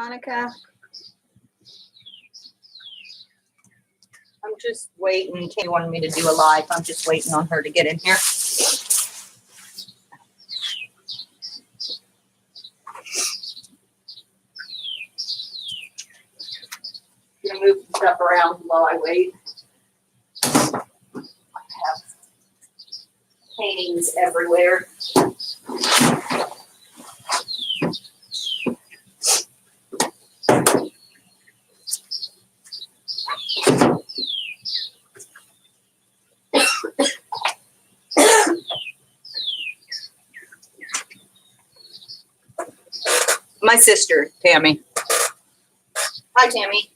Monica. I'm just waiting. Kay wanted me to do a live. I'm just waiting on her to get in here. I'm gonna move stuff around while I wait. I have paintings everywhere. My sister, Tammy. Hi, Tammy.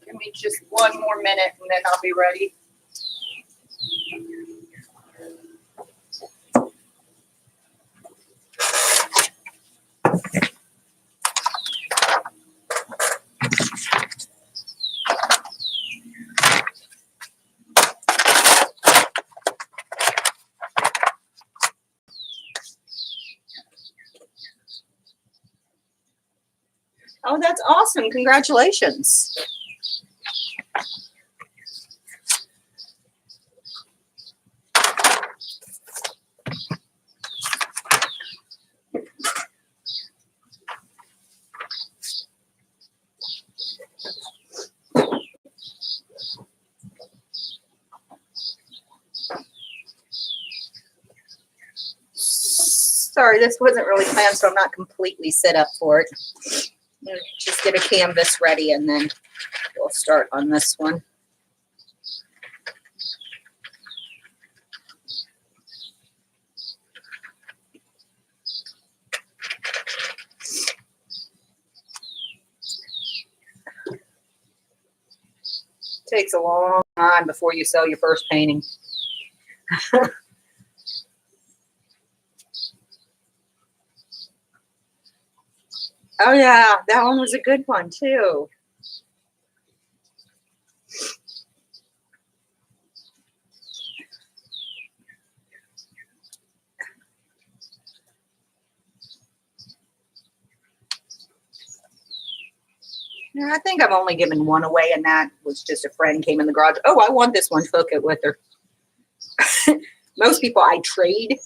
Give me just one more minute and then I'll be ready. Oh, that's awesome. Congratulations. Sorry, this wasn't really planned, so I'm not completely set up for it. Just get a canvas ready and then we'll start on this one. Takes a long time before you sell your first painting. Oh yeah, that one was a good one too. Yeah, I think I've only given one away, and that was just a friend came in the garage. Oh, I want this one. Took it with her. Most people I trade.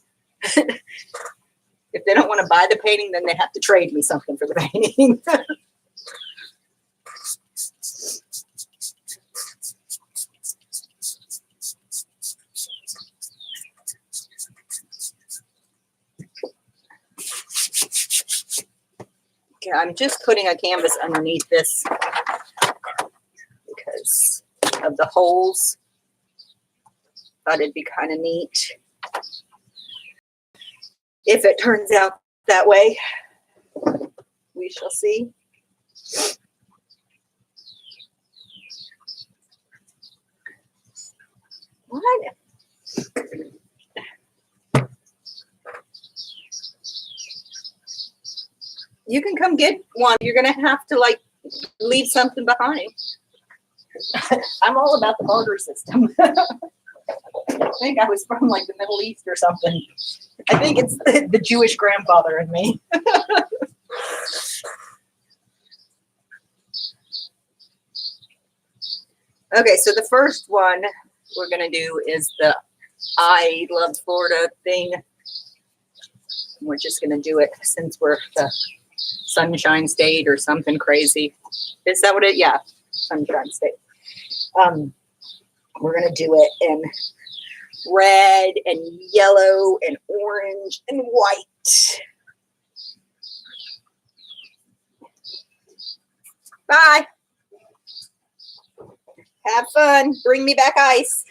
If they don't want to buy the painting, then they have to trade me something for the painting. Okay, I'm just putting a canvas underneath this because of the holes. Thought it'd be kind of neat if it turns out that way. We shall see. What? You can come get one. You're going to have to like leave something behind. I'm all about the barter system. I think I was from like the Middle East or something. I think it's the Jewish grandfather in me. Okay, so the first one we're going to do is the I Love Florida thing. We're just going to do it since we're the Sunshine State or something crazy. Is that what it? Yeah, Sunshine State. We're going to do it in red and yellow and orange and white. Bye. Have fun. Bring me back ice.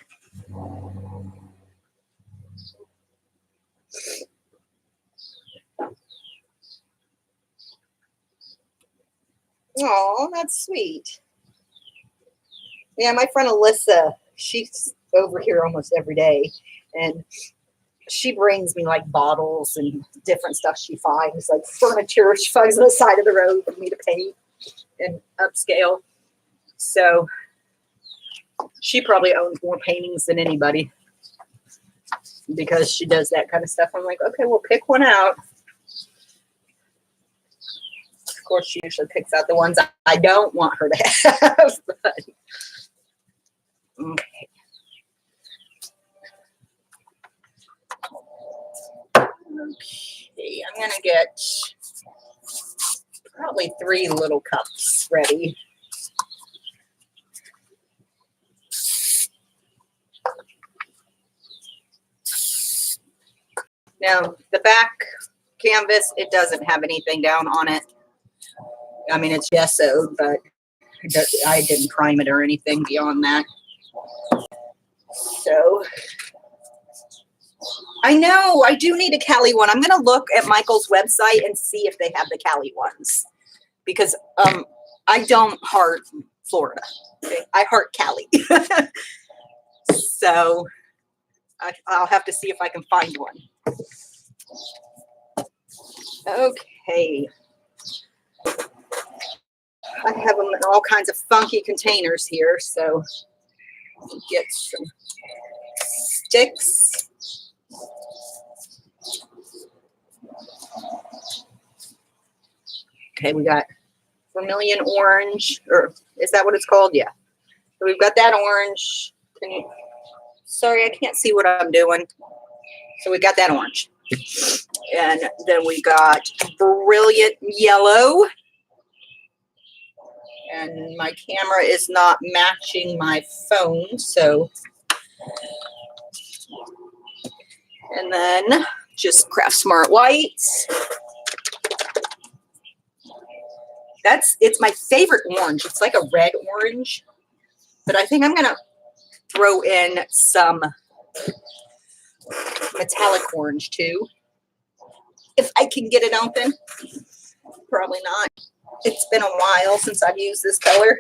Oh, that's sweet. Yeah, my friend Alyssa, she's over here almost every day, and she brings me like bottles and different stuff she finds, like furniture she finds on the side of the road for me to paint and upscale. So she probably owns more paintings than anybody. because she does that kind of stuff. I'm like, okay, we'll pick one out. Of course, she usually picks out the ones I don't want her to have. But, okay. Okay, I'm gonna get probably 3 little cups ready. Now, the back canvas, it doesn't have anything down on it. I mean, it's gessoed, but I didn't prime it or anything beyond that. So, I know, I do need a Cali one. I'm going to look at Michael's website and see if they have the Cali ones. Because I don't heart Florida. Okay? I heart Cali. So, I'll have to see if I can find one. Okay. I have them in all kinds of funky containers here, so get some sticks. Okay, we got vermilion orange, or is that what it's called? Yeah. So we've got that orange. Sorry, I can't see what I'm doing. So we got that orange. And then we got brilliant yellow. And my camera is not matching my phone, so. And then just Craft Smart White. It's my favorite orange. It's like a red orange. But I think I'm going to throw in some metallic orange too. If I can get it open. Probably not. It's been a while since I've used this color.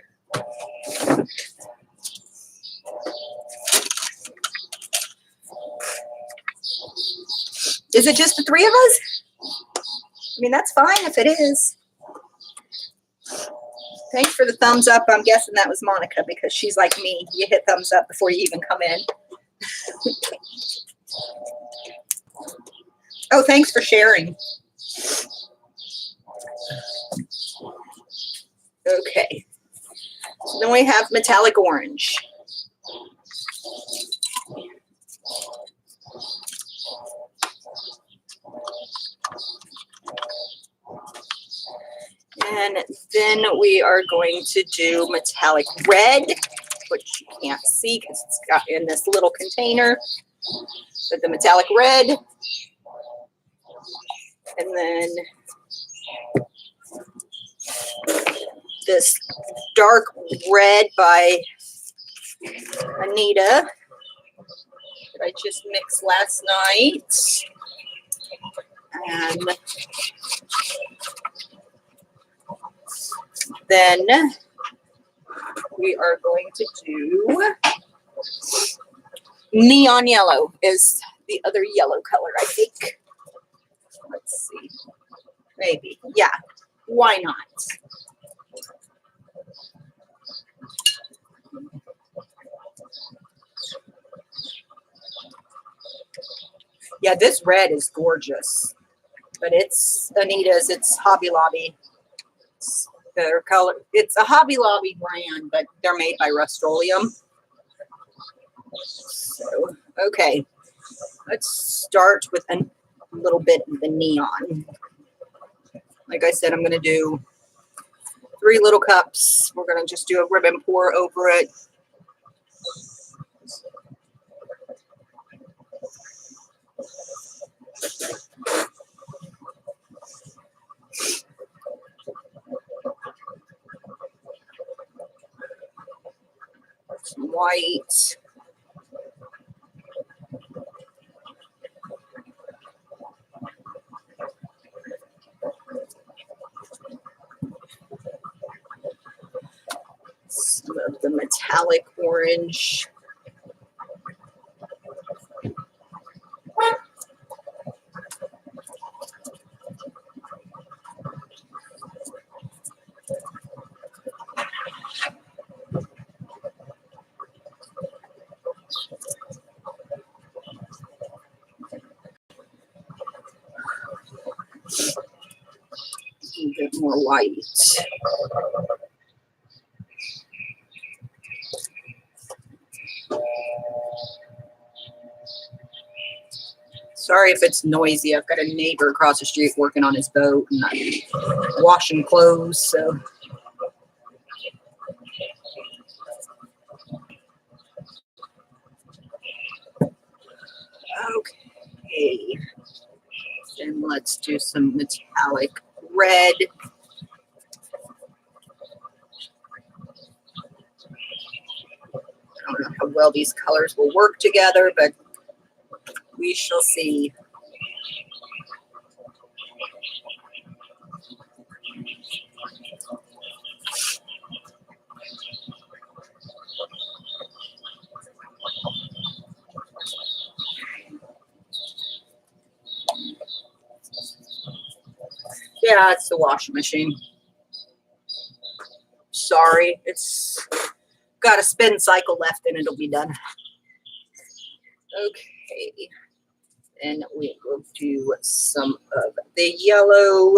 Is it just the 3 of us? I mean, that's fine if it is. Thanks for the thumbs up. I'm guessing that was Monica because she's like me. You hit thumbs up before you even come in. Oh, thanks for sharing. Okay. So then we have metallic orange. And then we are going to do metallic red, which you can't see because it's got in this little container. But the metallic red. And then this dark red by Anita that I just mixed last night. And then we are going to do neon yellow is the other yellow color, I think. Let's see. Maybe. Yeah. Why not? Yeah, this red is gorgeous. But it's Anita's, it's Hobby Lobby. It's their color. It's a Hobby Lobby brand, but they're made by Rust-Oleum. So, okay. Let's start with a little bit of the neon. Like I said, I'm going to do 3 little cups. We're going to just do a ribbon pour over it. Some white. Some of the metallic orange. A bit more white. Sorry if it's noisy. I've got a neighbor across the street working on his boat and I'm washing clothes, so. Okay. Then let's do some metallic red. I don't know how well these colors will work together, but we shall see. Yeah, it's the washing machine. Sorry, it's got a spin cycle left and it'll be done. Okay, and we will do some of the yellow.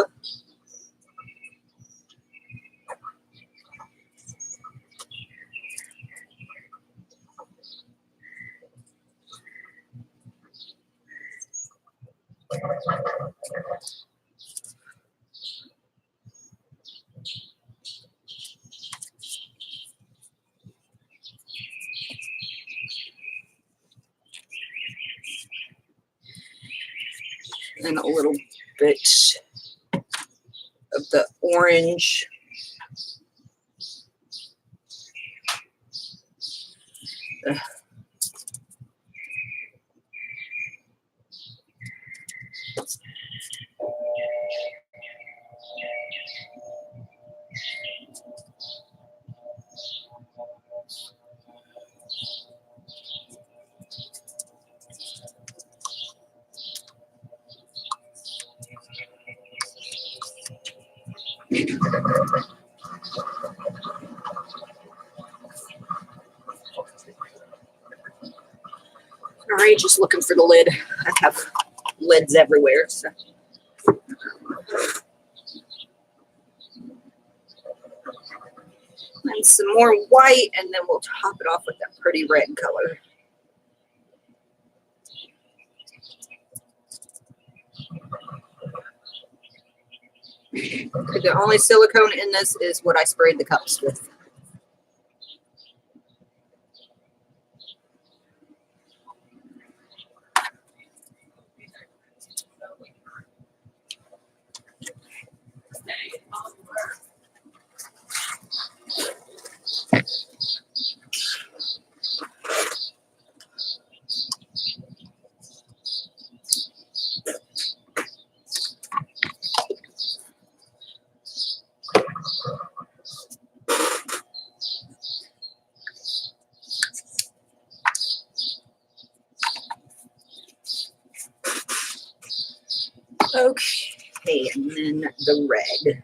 And a little bit of the orange. All right, just looking for the lid. I have lids everywhere. So. And some more white, and then we'll top it off with that pretty red color. The only silicone in this is what I sprayed the cups with. Okay, and then the red.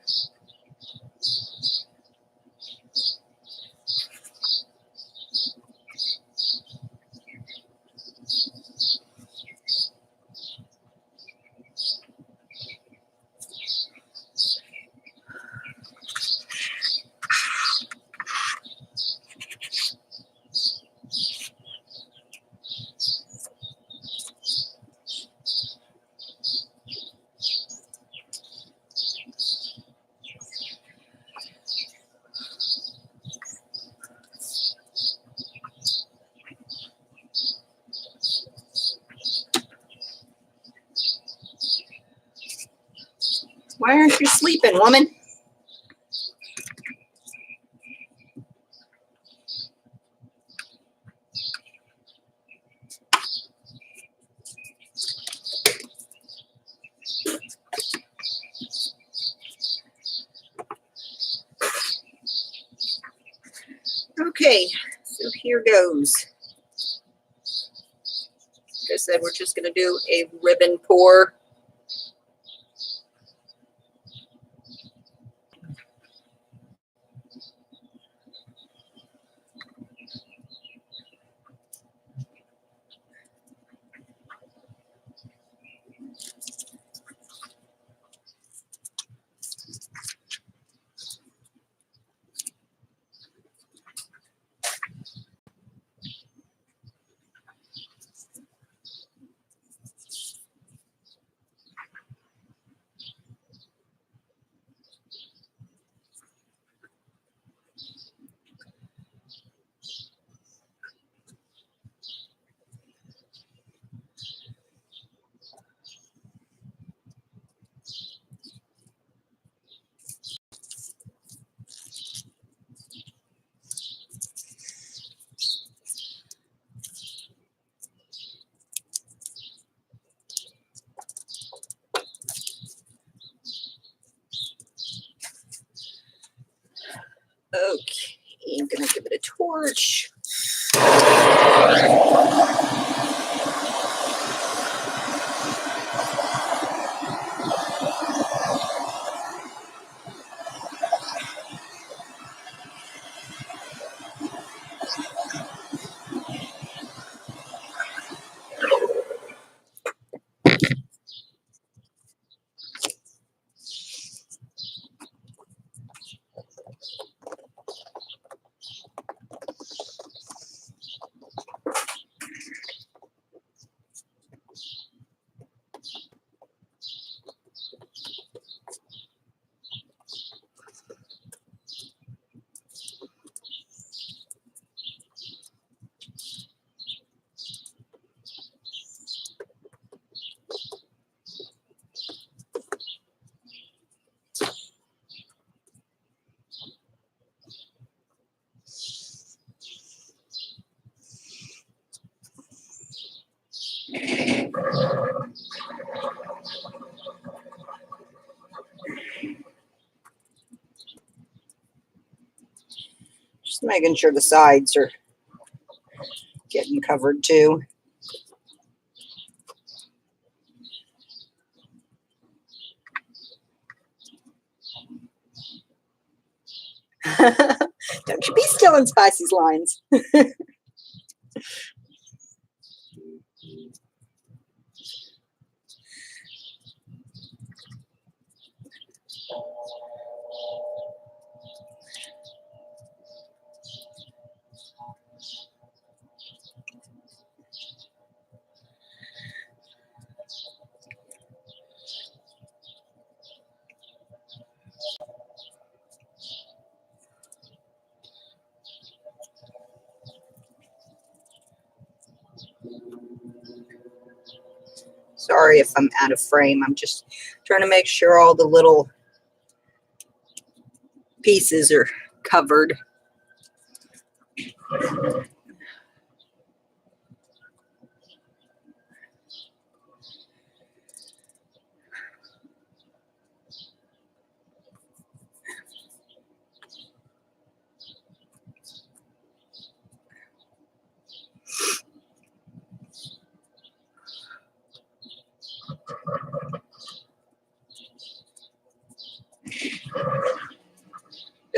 Why aren't you sleeping, woman? Okay, so here goes. Like I said, we're just going to do a ribbon pour. Okay, I'm gonna give it a torch. Just making sure the sides are getting covered too. Don't you be stealing Spicy's lines. Sorry if I'm out of frame. I'm just trying to make sure all the little pieces are covered.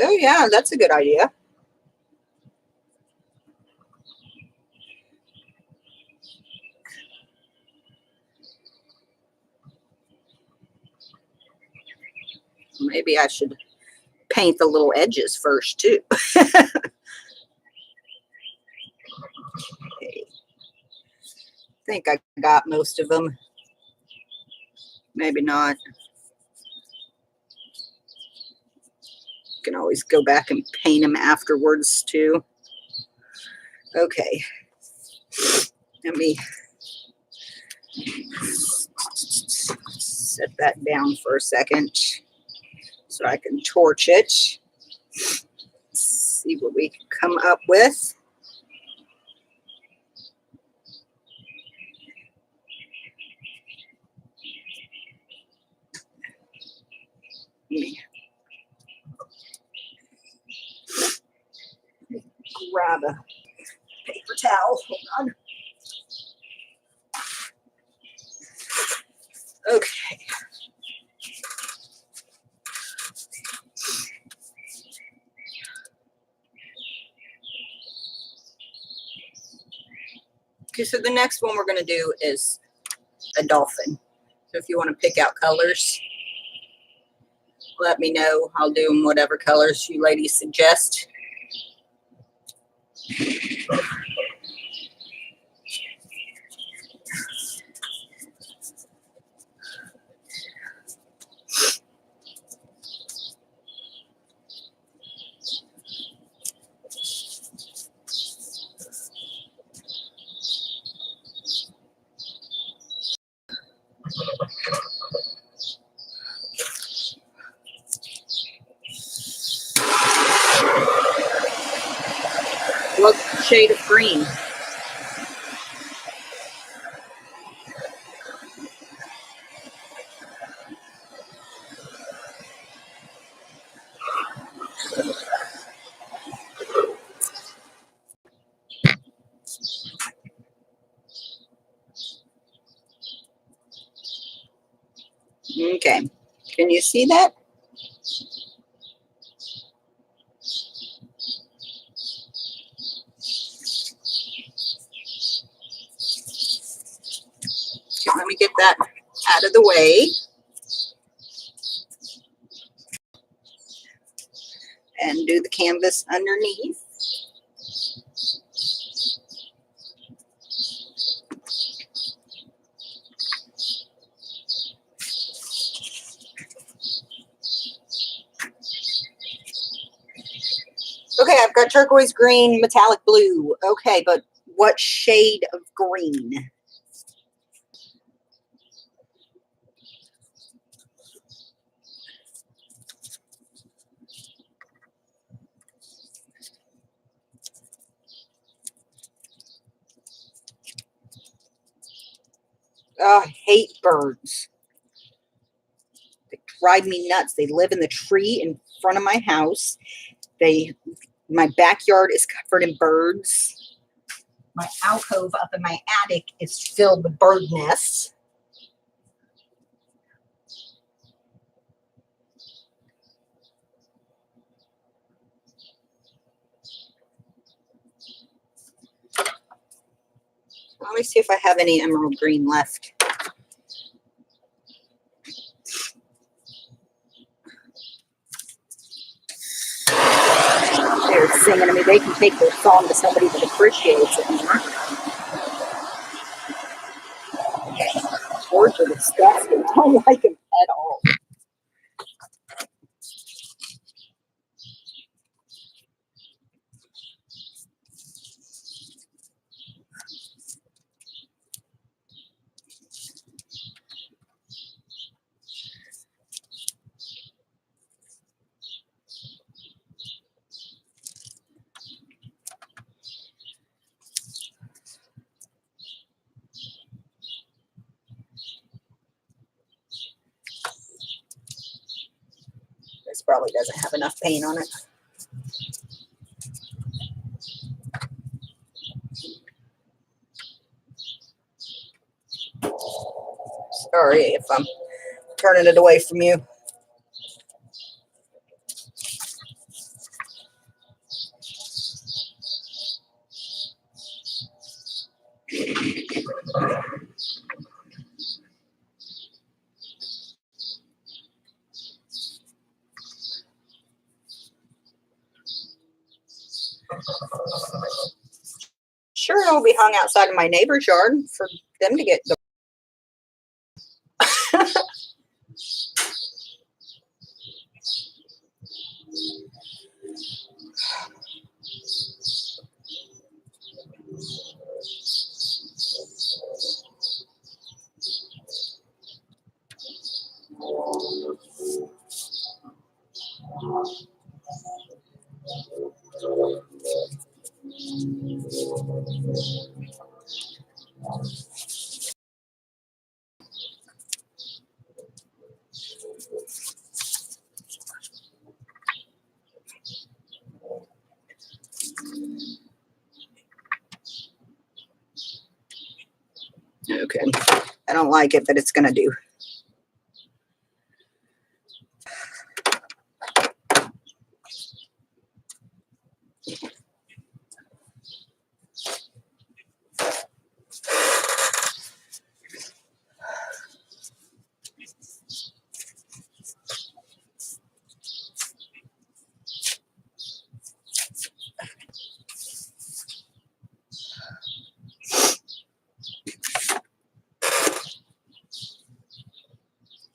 Oh yeah, that's a good idea. Maybe I should paint the little edges first too. Okay. I think I got most of them. Maybe not. You can always go back and paint them afterwards too. Okay. Let me set that down for a second so I can torch it. See what we can come up with. Grab a paper towel. Hold on. Okay. Okay, so the next one we're going to do is a dolphin. So if you want to pick out colors, let me know. I'll do them whatever colors you ladies suggest. What shade of green? Okay, can you see that? Okay, let me get that out of the way. And do the canvas underneath. Okay, I've got turquoise green, metallic blue. Okay, but what shade of green? Oh, I hate birds. They drive me nuts. They live in the tree in front of my house. My backyard is covered in birds. My alcove up in my attic is filled with bird nests. Let me see if I have any emerald green left. They're singing to me. They can take their song to somebody that appreciates it more. Birds are disgusting. I don't like them at all. This probably doesn't have enough paint on it. Sorry if I'm turning it away from you. Sure, it'll be hung outside of my neighbor's yard for them to get the. Okay, I don't like it, but it's gonna do.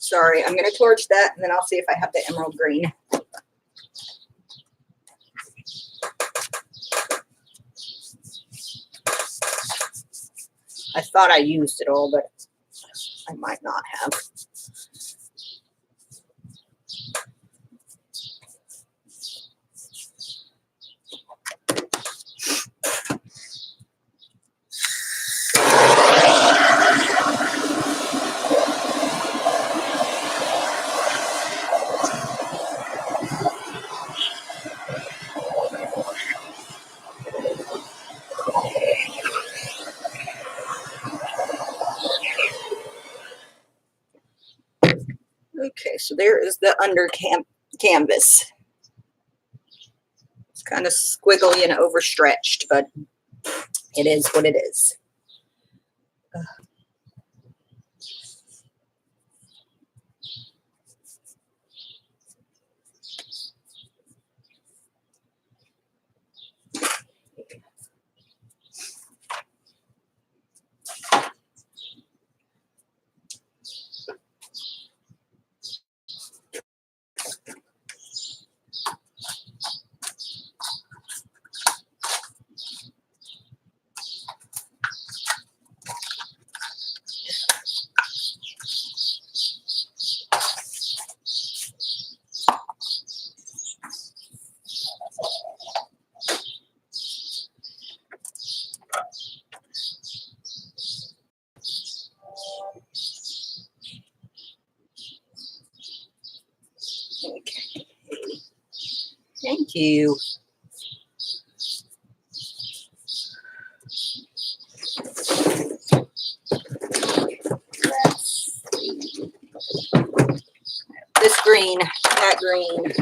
Sorry, I'm gonna torch that and then I'll see if I have the emerald green. I thought I used it all, but I might not have. Okay, so there is the under canvas. It's kind of squiggly and overstretched, but it is what it is. Okay. Thank you. This green, that green.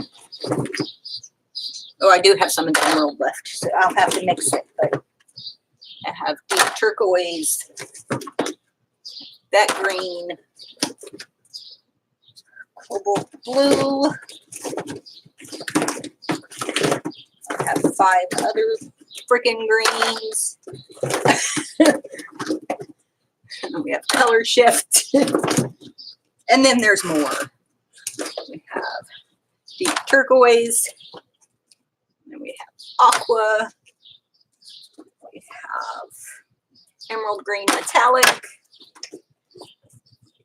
Oh, I do have some emerald left, so I'll have to mix it. But I have deep turquoise, that green, cobalt blue. I have 5 other freaking greens. And we have color shift. And then there's more. We have deep turquoise. And we have aqua. We have emerald green metallic.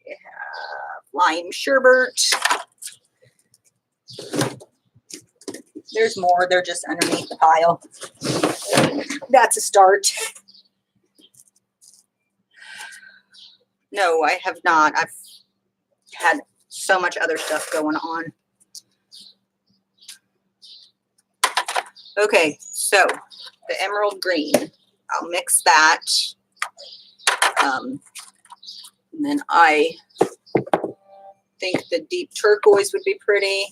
We have lime sherbet. There's more. They're just underneath the pile. That's a start. No, I have not. I've had so much other stuff going on. Okay, so the emerald green, I'll mix that. And then I think the deep turquoise would be pretty.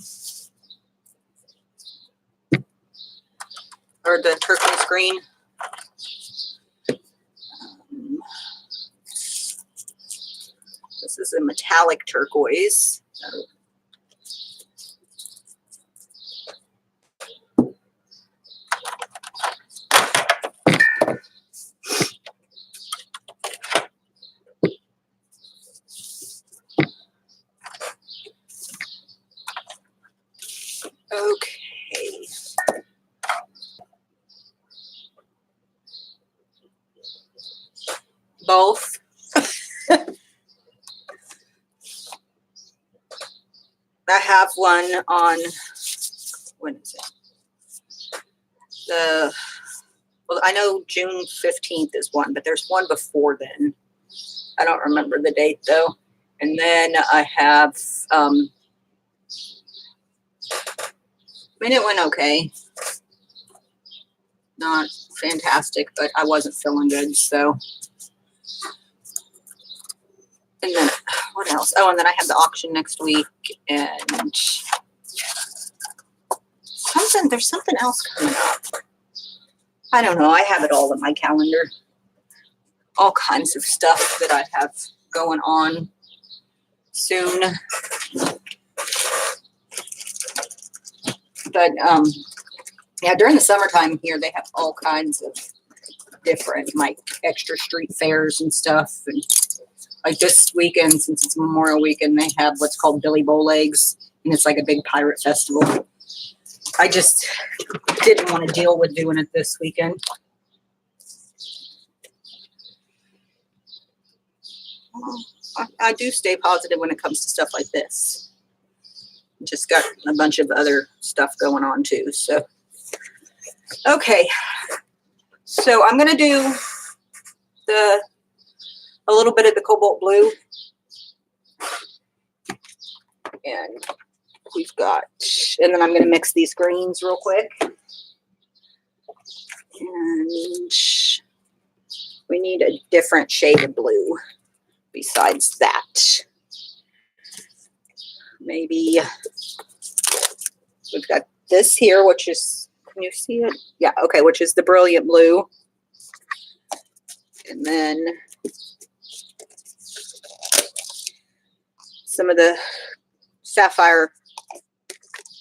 Or the turquoise green. This is a metallic turquoise. So okay. Both. I have one on, when is it? Well, I know June 15th is one, but there's one before then. I don't remember the date though. And then I have, I mean, it went okay. Not fantastic, but I wasn't feeling good, so. And then, what else? Oh, and then I have the auction next week, and there's something else coming up. I don't know. I have it all in my calendar. All kinds of stuff that I have going on soon. But, yeah, during the summertime here, they have all kinds of different, like, extra street fairs and stuff. And like this weekend, since it's Memorial Weekend, they have what's called Billy Bowlegs, and it's like a big pirate festival. I just didn't want to deal with doing it this weekend. I do stay positive when it comes to stuff like this. Just got a bunch of other stuff going on too. So, okay. So I'm going to do a little bit of the cobalt blue. And we've got, and then I'm going to mix these greens real quick. And we need a different shade of blue besides that. maybe we've got this here, which is, can you see it? Yeah, okay, which is the brilliant blue. And then some of the sapphire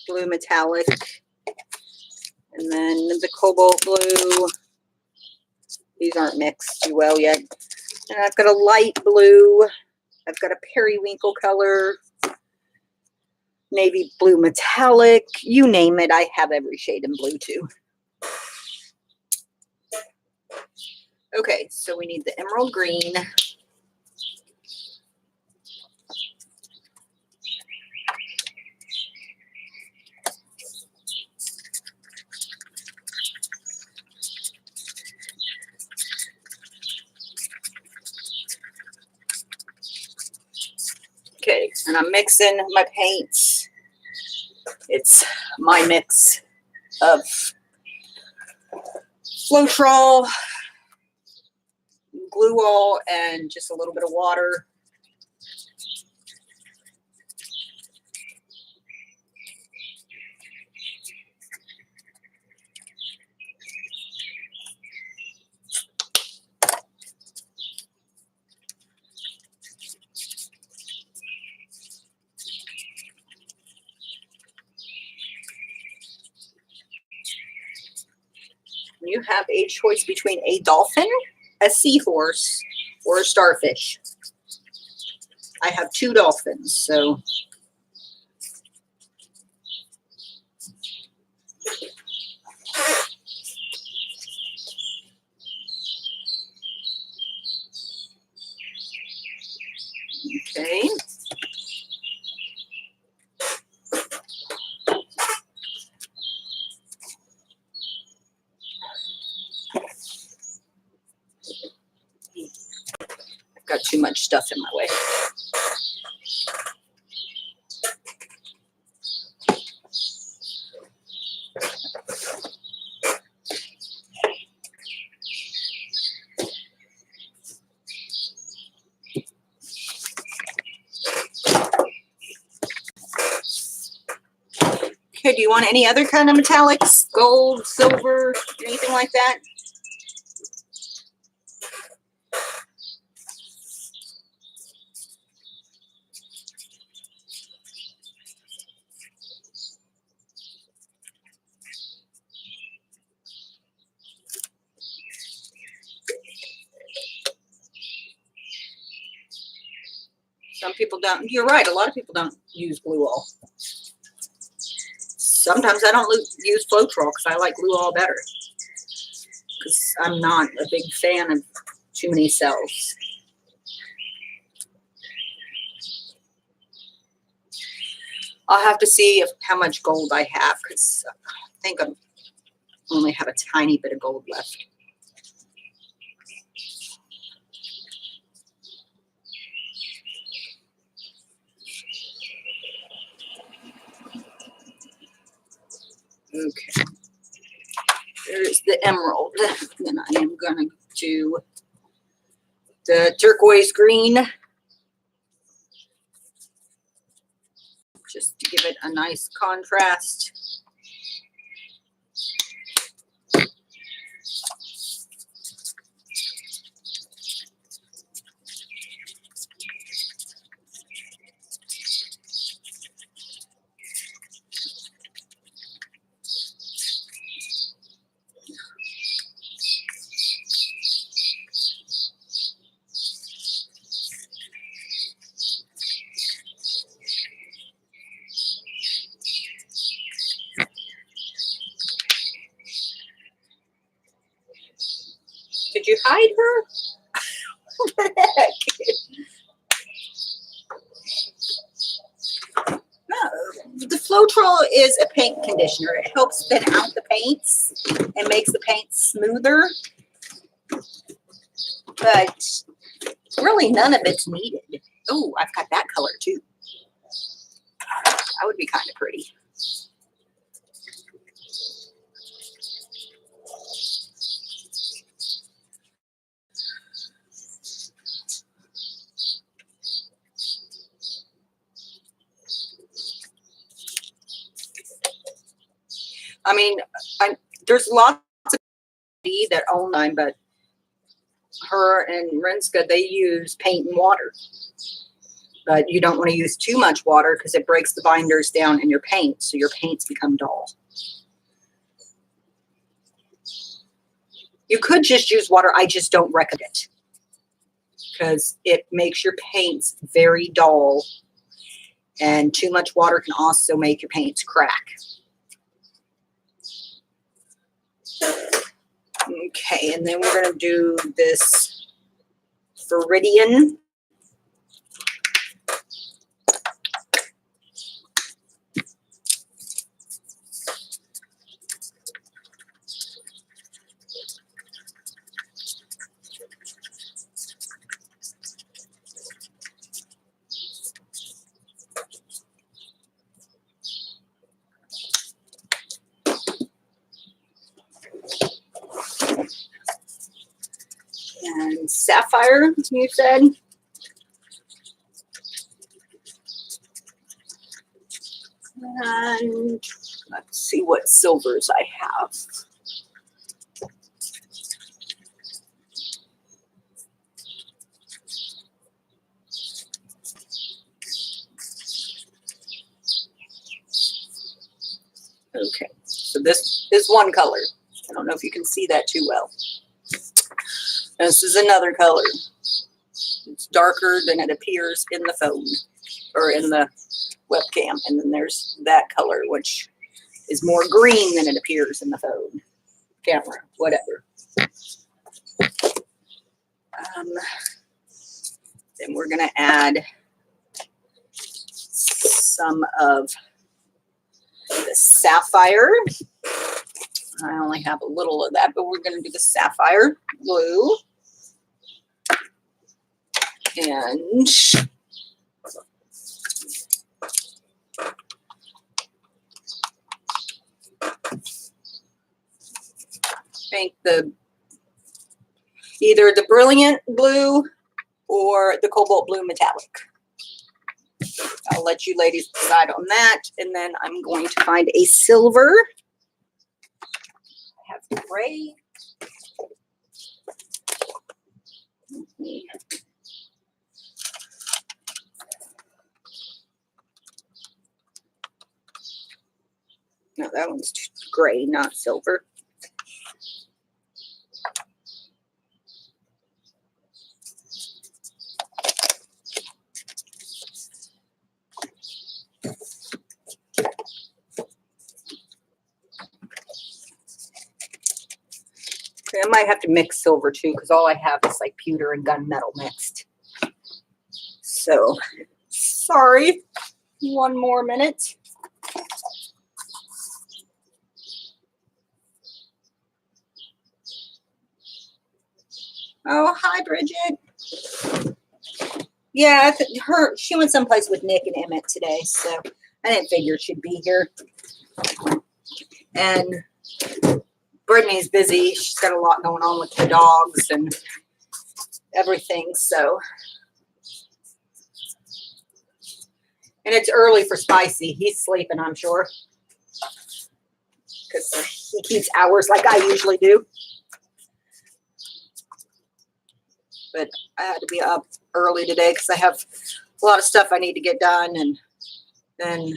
blue metallic. And then the cobalt blue. These aren't mixed too well yet. And I've got a light blue. I've got a periwinkle color. Navy blue metallic. You name it, I have every shade in blue too. Okay, so we need the emerald green. Okay, and I'm mixing my paints. It's my mix of Floetrol, glue all, and just a little bit of water. You have a choice between a dolphin, a seahorse, or a starfish. I have 2 dolphins, so okay. I've got too much stuff in my way. Okay, do you want any other kind of metallics? Gold, silver, anything like that? Some people don't. You're right. A lot of people don't use glue all. Sometimes I don't use Floetrol because I like glue all better. Because I'm not a big fan of too many cells. I'll have to see how much gold I have because I think I only have a tiny bit of gold left. Okay, there's the emerald. Then I am going to do the turquoise green, just to give it a nice contrast. Did you hide her? What the heck? No, the Floetrol is a paint conditioner. It helps thin out the paints and makes the paint smoother. But really none of it's needed. Oh, I've got that color too. That would be kind of pretty. I mean, there's lots of people that own mine, but her and Renska, they use paint and water. But you don't want to use too much water because it breaks the binders down in your paint, so your paints become dull. You could just use water. I just don't recommend it because it makes your paints very dull, and too much water can also make your paints crack. Okay, and then we're going to do this Viridian. And sapphire, you said? And let's see what silvers I have. Okay, so this is one color. I don't know if you can see that too well. This is another color. It's darker than it appears in the phone or in the webcam. And then there's that color, which is more green than it appears in the phone, camera, whatever. Then we're going to add some of the sapphire. I only have a little of that, but we're going to do the sapphire blue. And I think either the brilliant blue or the cobalt blue metallic. I'll let you ladies decide on that. And then I'm going to find a silver. I have gray. No, that one's gray, not silver. Okay, I might have to mix silver too, because all I have is like pewter and gunmetal mixed. So, sorry. One more minute. Oh, hi, Bridget. Yeah, she went someplace with Nick and Emmett today, so I didn't figure she'd be here. And Brittany's busy. She's got a lot going on with the dogs and everything, so. And it's early for Spicy. He's sleeping, I'm sure, because he keeps hours like I usually do. But I had to be up early today because I have a lot of stuff I need to get done. And then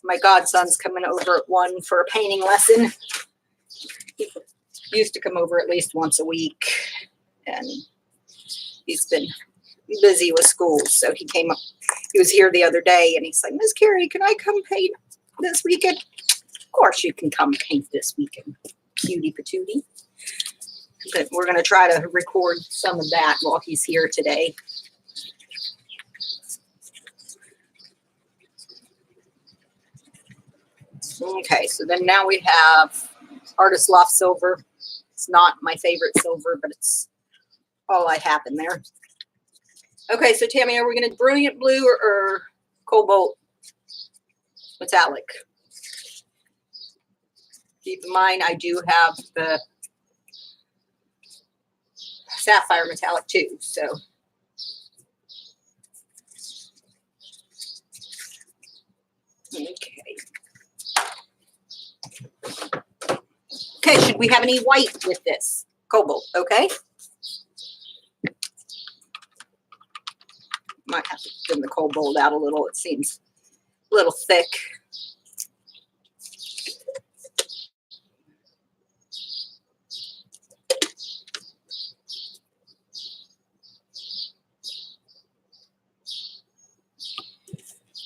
my godson's coming over at 1 for a painting lesson. He used to come over at least once a week. And he's been busy with school. So he came up. He was here the other day and he's like, Miss Carrie, can I come paint this weekend? Of course you can come paint this weekend, cutie patootie. But we're going to try to record some of that while he's here today. Okay, so then now we have Artist Loft Silver. It's not my favorite silver, but it's all I have in there. Okay, so Tammy, are we going to do brilliant blue or cobalt metallic? Keep in mind, I do have the sapphire metallic too, so. Okay. Okay, should we have any white with this? Cobalt, okay. Might have to thin the cobalt out a little. It seems a little thick.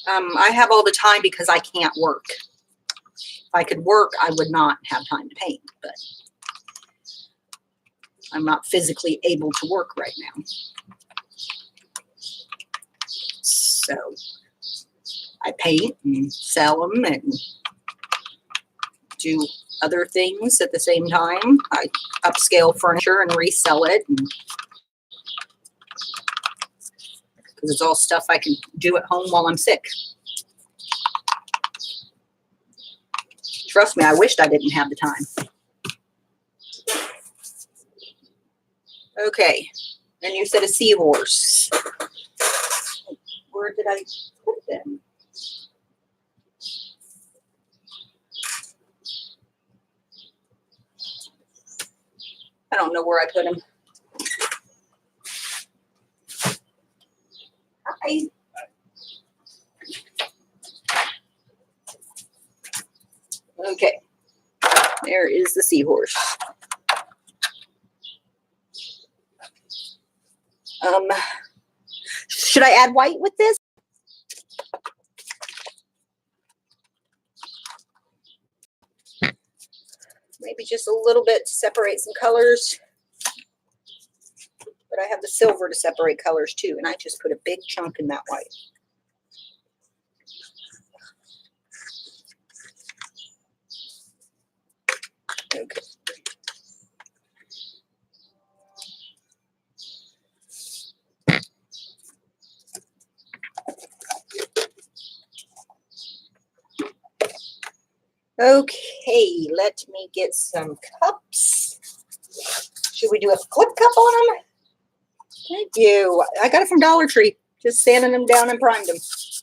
I have all the time because I can't work. If I could work, I would not have time to paint, but I'm not physically able to work right now. So I paint and sell them and do other things at the same time. I upscale furniture and resell it, because it's all stuff I can do at home while I'm sick. Trust me, I wished I didn't have the time. Okay, and you said a seahorse. Where did I put them? I don't know where I put them. Hi. Okay, there is the seahorse. Should I add white with this? Maybe just a little bit to separate some colors. But I have the silver to separate colors too, and I just put a big chunk in that white. Okay. Okay, let me get some cups. Should we do a flip cup on them? Thank you. I got it from Dollar Tree. Just sanding them down and primed them. Let's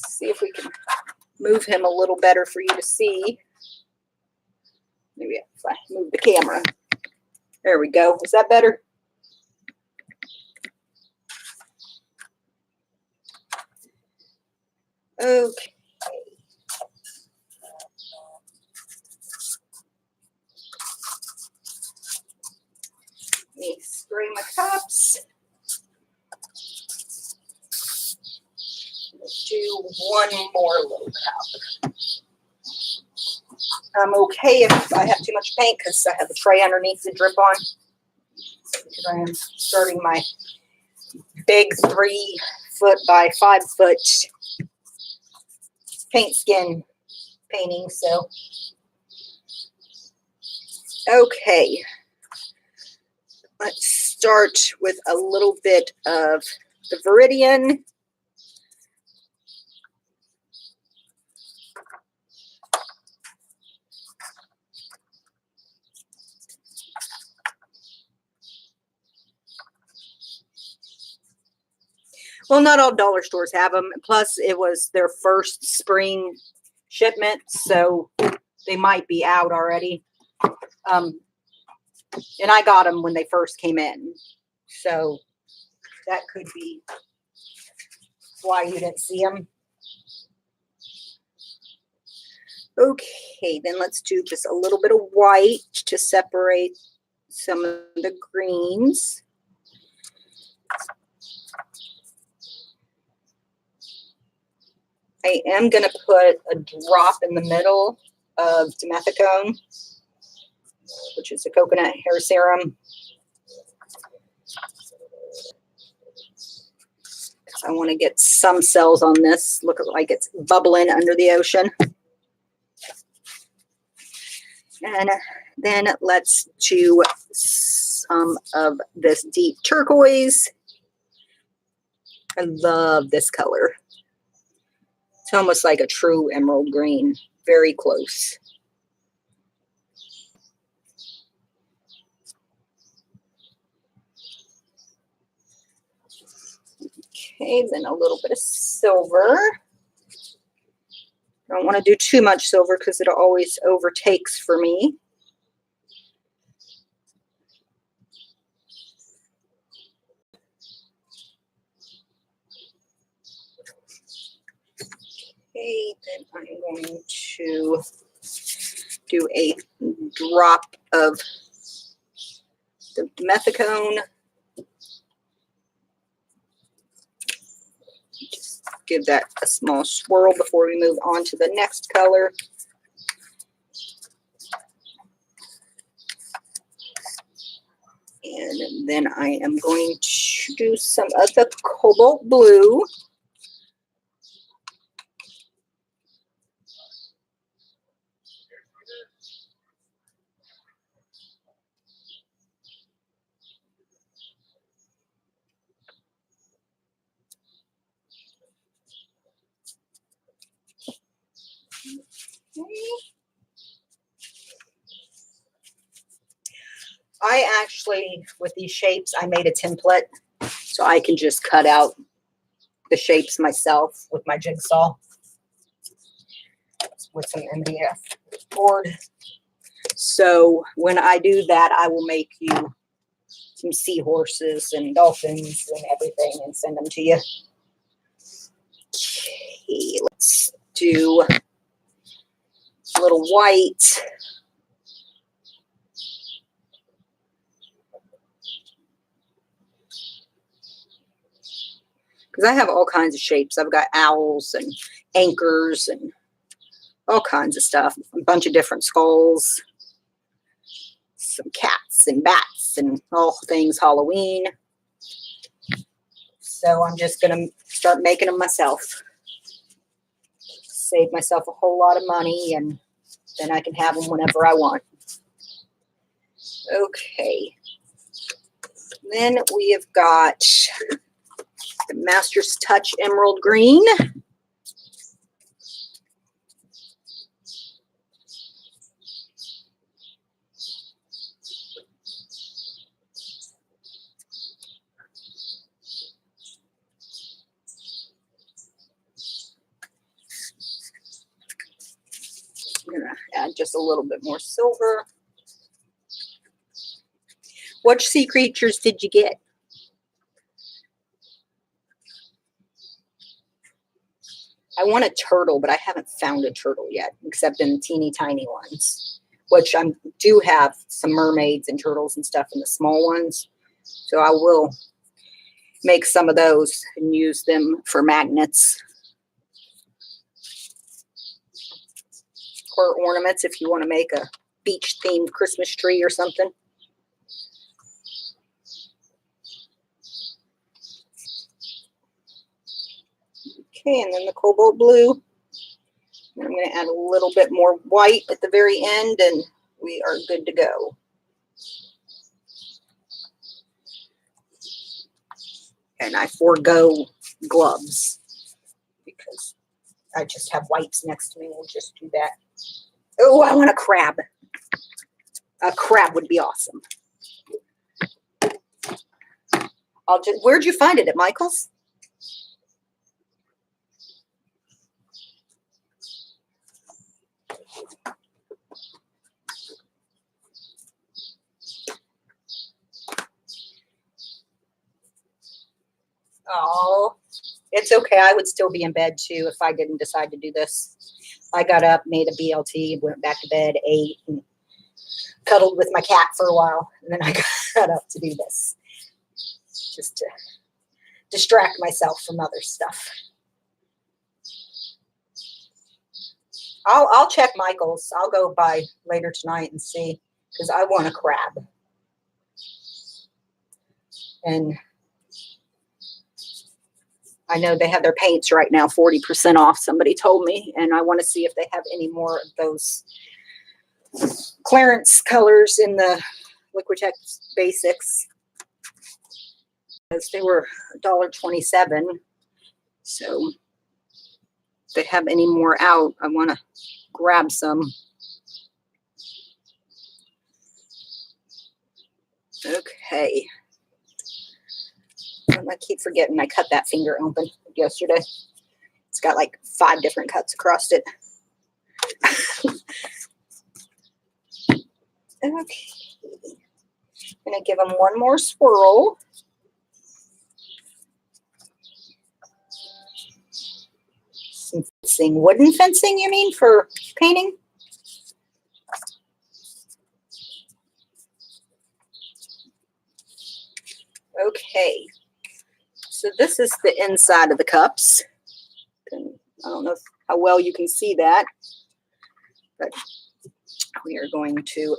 see if we can move him a little better for you to see. Maybe if I move the camera. There we go. Is that better? Okay. Let me spray my cups. Let's do one more little cup. I'm okay if I have too much paint because I have a tray underneath to drip on. Because I am starting my big 3 foot by 5 foot paint skin painting. So, okay. Let's start with a little bit of the Viridian. Well, not all dollar stores have them. Plus, it was their first spring shipment, so they might be out already. And I got them when they first came in. So that could be why you didn't see them. Okay, then let's do just a little bit of white to separate some of the greens. I am going to put a drop in the middle of dimethicone, which is a coconut hair serum. I want to get some cells on this. Look like it's bubbling under the ocean. And then let's do some of this deep turquoise. I love this color. It's almost like a true emerald green. Very close. Okay, then a little bit of silver. I don't want to do too much silver because it always overtakes for me. Okay, then I'm going to do a drop of the methicone. Just give that a small swirl before we move on to the next color. And then I am going to do some of the cobalt blue. I actually, with these shapes, I made a template so I can just cut out the shapes myself with my jigsaw with some MDF board. So when I do that, I will make you some seahorses and dolphins and everything and send them to you. Okay, let's do a little white. Because I have all kinds of shapes. I've got owls and anchors and all kinds of stuff. A bunch of different skulls. Some cats and bats and all things Halloween. So I'm just going to start making them myself. Save myself a whole lot of money, and then I can have them whenever I want. Okay. Then we have got the Master's Touch Emerald Green. I'm going to add just a little bit more silver. What sea creatures did you get? I want a turtle, but I haven't found a turtle yet, except in the teeny tiny ones, which I do have some mermaids and turtles and stuff in the small ones. So I will make some of those and use them for magnets or ornaments if you want to make a beach themed Christmas tree or something. Okay, and then the cobalt blue. And I'm going to add a little bit more white at the very end, and we are good to go. And I forego gloves because I just have wipes next to me. We'll just do that. Oh, I want a crab. A crab would be awesome. Where'd you find it? At Michael's? Oh, it's okay. I would still be in bed too if I didn't decide to do this. I got up, made a BLT, went back to bed, ate, and cuddled with my cat for a while. And then I got up to do this just to distract myself from other stuff. I'll check Michael's. I'll go by later tonight and see, because I want a crab. And I know they have their paints right now 40% off, somebody told me, and I want to see if they have any more of those clearance colors in the Liquitex Basics. Because they were $1.27. So if they have any more out, I want to grab some. Okay. I keep forgetting I cut that finger open yesterday. It's got like 5 different cuts across it. Okay. I'm going to give them one more swirl. Some fencing. Wooden fencing, you mean, for painting? Okay. So this is the inside of the cups. And I don't know how well you can see that, but we are going to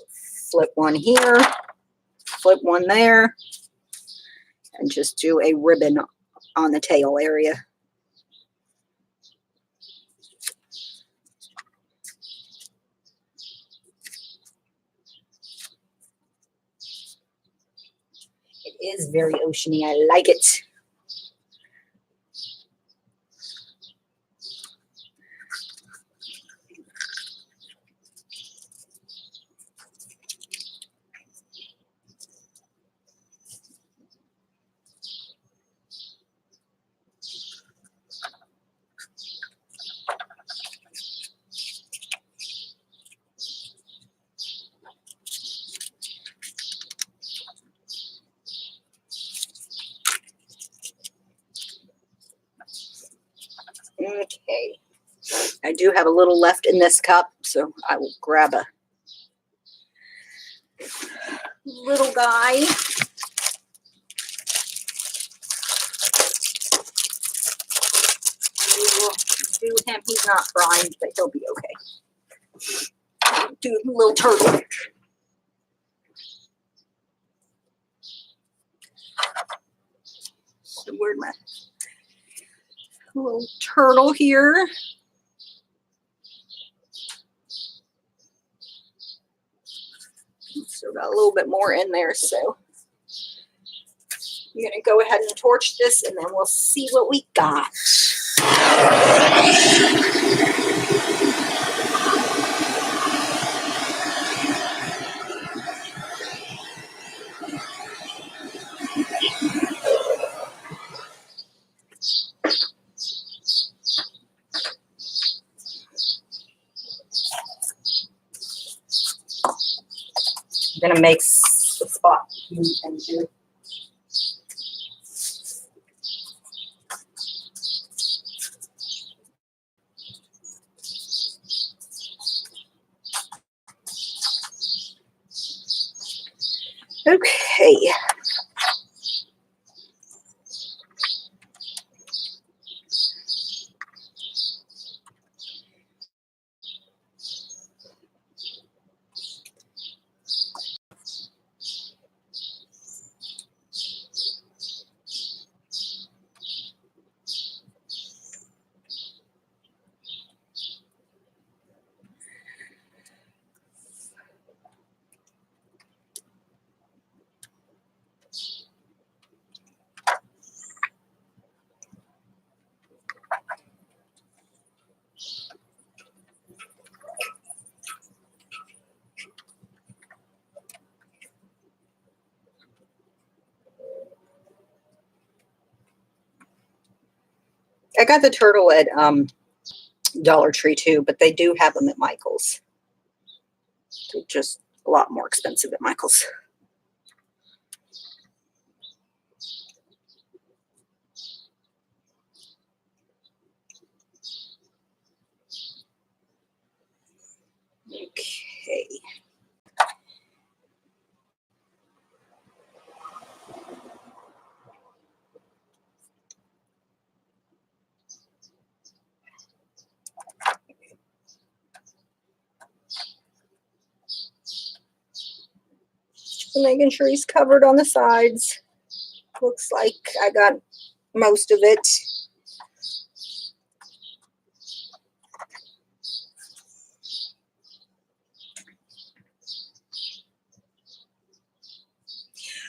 flip one here, flip one there, and just do a ribbon on the tail area. It is very oceany. I like it. Okay. I do have a little left in this cup, so I will grab a little guy. We will do him. He's not primed, but he'll be okay. Do a little turtle. So where'd my little turtle here? Still got a little bit more in there, so I'm going to go ahead and torch this, and then we'll see what we got. I'm going to make the spot cute and too. Okay. I got the turtle at Dollar Tree too, but they do have them at Michael's. They're just a lot more expensive at Michael's. Okay. Making sure he's covered on the sides. Looks like I got most of it.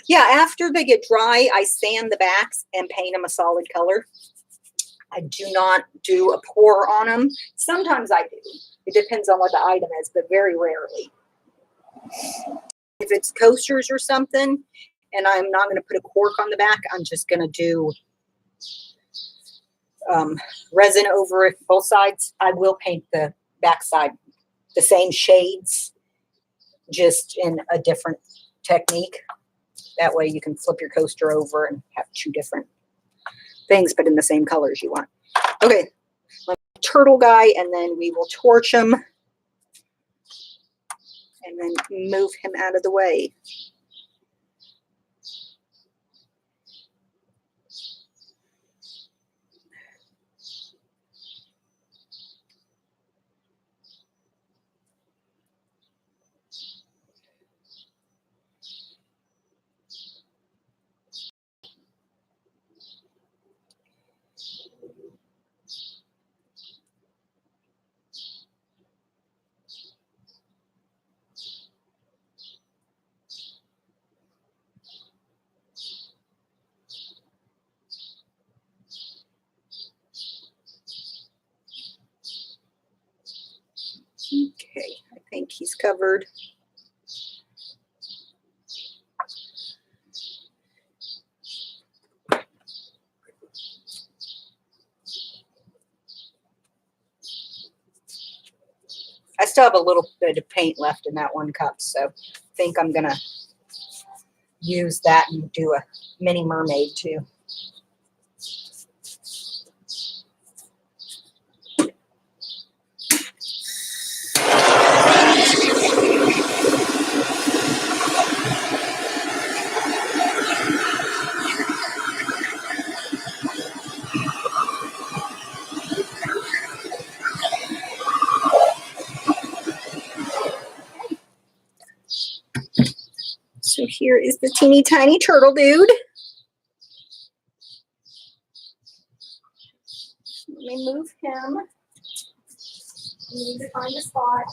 Yeah, after they get dry, I sand the backs and paint them a solid color. I do not do a pour on them. Sometimes I do. It depends on what the item is, but very rarely. If it's coasters or something, and I'm not going to put a cork on the back, I'm just going to do resin over both sides. I will paint the back side the same shades just in a different technique. That way you can flip your coaster over and have two different things, but in the same colors you want. Okay, turtle guy, and then we will torch him and then move him out of the way. Okay, I think he's covered. I still have a little bit of paint left in that one cup, so I think I'm gonna use that and do a mini mermaid too. So here is the teeny tiny turtle dude. Let me move him. I need to find a spot.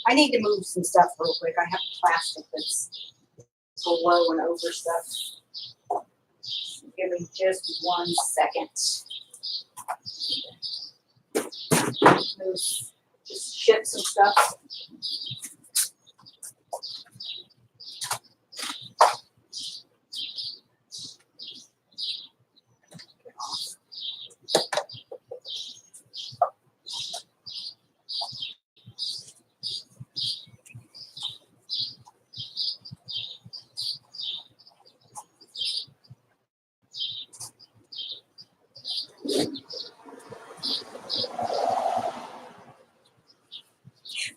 I need to move some stuff real quick. I have plastic that's below and over stuff. Give me just 1 second. Move, just shift some stuff.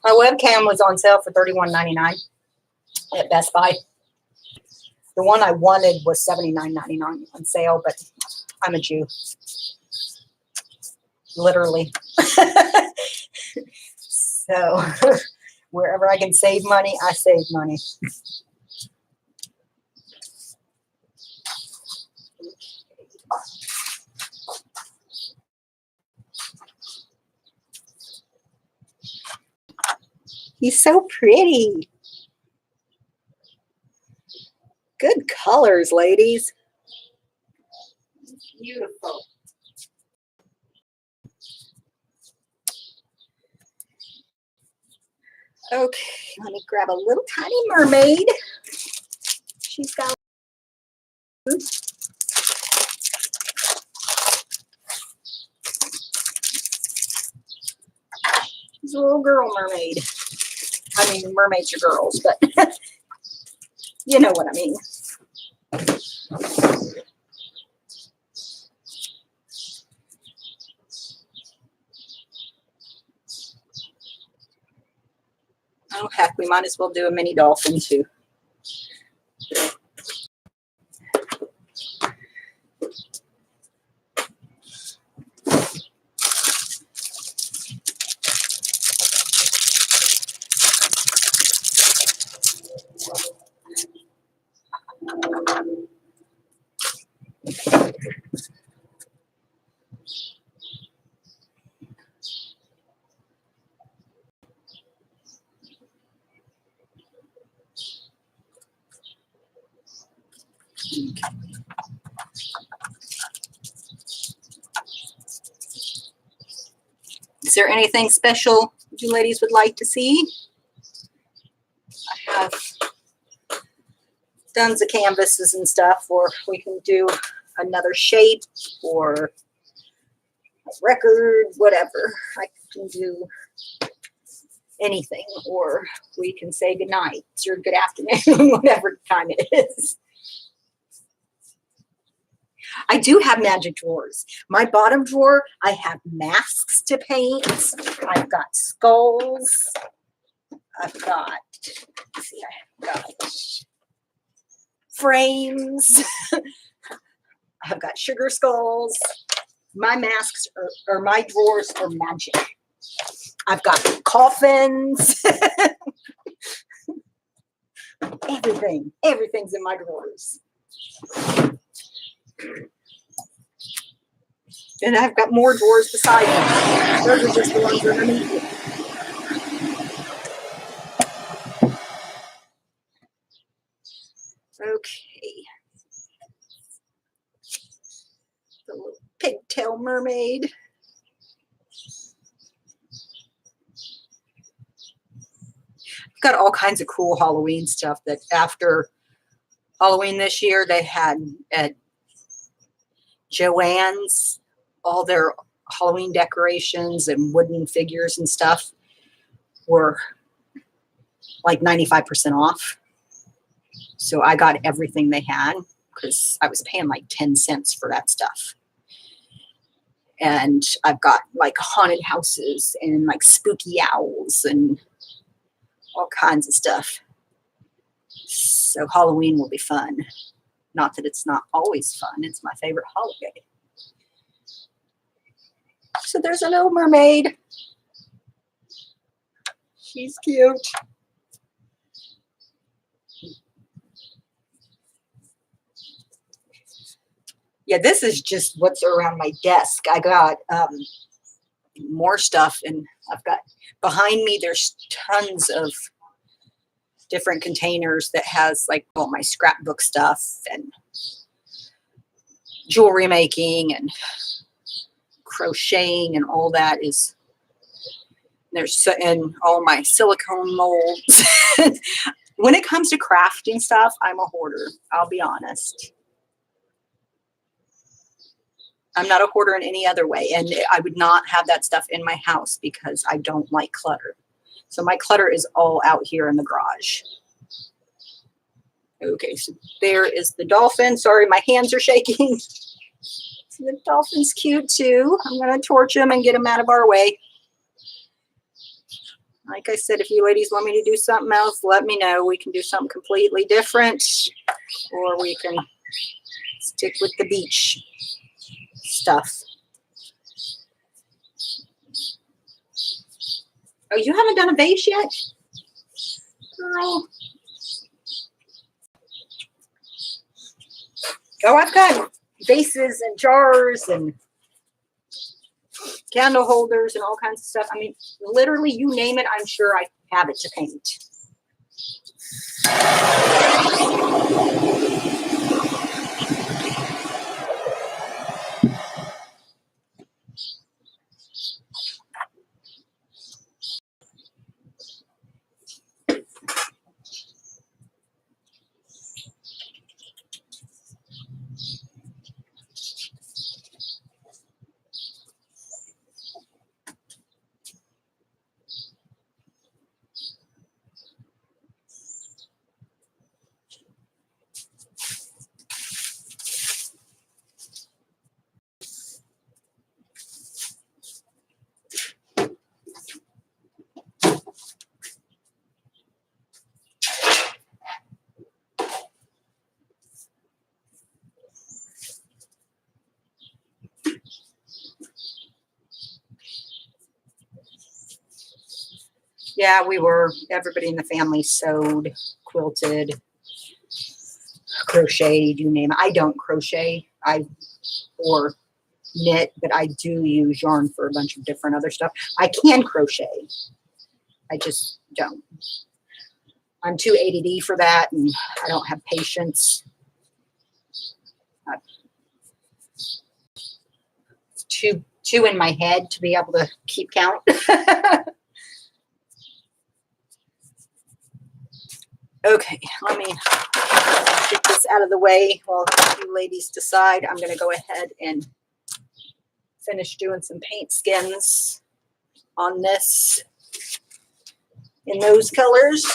My webcam was on sale for $31.99 at Best Buy. The one I wanted was $79.99 on sale, but I'm a Jew. Literally. So wherever I can save money, I save money. He's so pretty. Good colors, ladies. Beautiful. Okay, let me grab a little tiny mermaid. She's got she's a little girl mermaid. I mean, mermaids are girls, but you know what I mean. Oh, heck, we might as well do a mini dolphin, too. Is there anything special you ladies would like to see? I have tons of canvases and stuff, or we can do another shape or a record, whatever. I can do anything, or we can say good night or good afternoon, whatever time it is. I do have magic drawers. My bottom drawer, I have masks to paint. I've got skulls. I've got, let's see, I've got frames. I've got sugar skulls. My masks or my drawers are magic. I've got coffins. Everything's in my drawers. And I've got more drawers beside them. Those are just the ones underneath me. Okay. The little pigtail mermaid. I've got all kinds of cool Halloween stuff that after Halloween this year, they had at Joann's, all their Halloween decorations and wooden figures and stuff were like 95% off. So I got everything they had because I was paying like 10 cents for that stuff. And I've got like haunted houses and like spooky owls and all kinds of stuff. So Halloween will be fun. Not that it's not always fun. It's my favorite holiday. So there's a little mermaid. She's cute. Yeah, this is just what's around my desk. I got more stuff, and I've got behind me, there's tons of different containers that has like all my scrapbook stuff and jewelry making and crocheting and all that is there's, and all my silicone molds. When it comes to crafting stuff, I'm a hoarder. I'll be honest. I'm not a hoarder in any other way. And I would not have that stuff in my house because I don't like clutter. So my clutter is all out here in the garage. Okay, so there is the dolphin. Sorry, my hands are shaking. So the dolphin's cute too. I'm going to torch him and get him out of our way. Like I said, if you ladies want me to do something else, let me know. We can do something completely different, or we can stick with the beach stuff. Oh, you haven't done a vase yet? Girl. Oh, I've got vases and jars and candle holders and all kinds of stuff. I mean, literally, you name it, I'm sure I have it to paint. Yeah, everybody in the family sewed, quilted, crocheted, you name it. I don't crochet or knit, but I do use yarn for a bunch of different other stuff. I can crochet. I just don't. I'm too ADD for that, and I don't have patience. It's too in my head to be able to keep count. Okay, let me Get this out of the way while you ladies decide. I'm going to go ahead and finish doing some paint skins on this in those colors.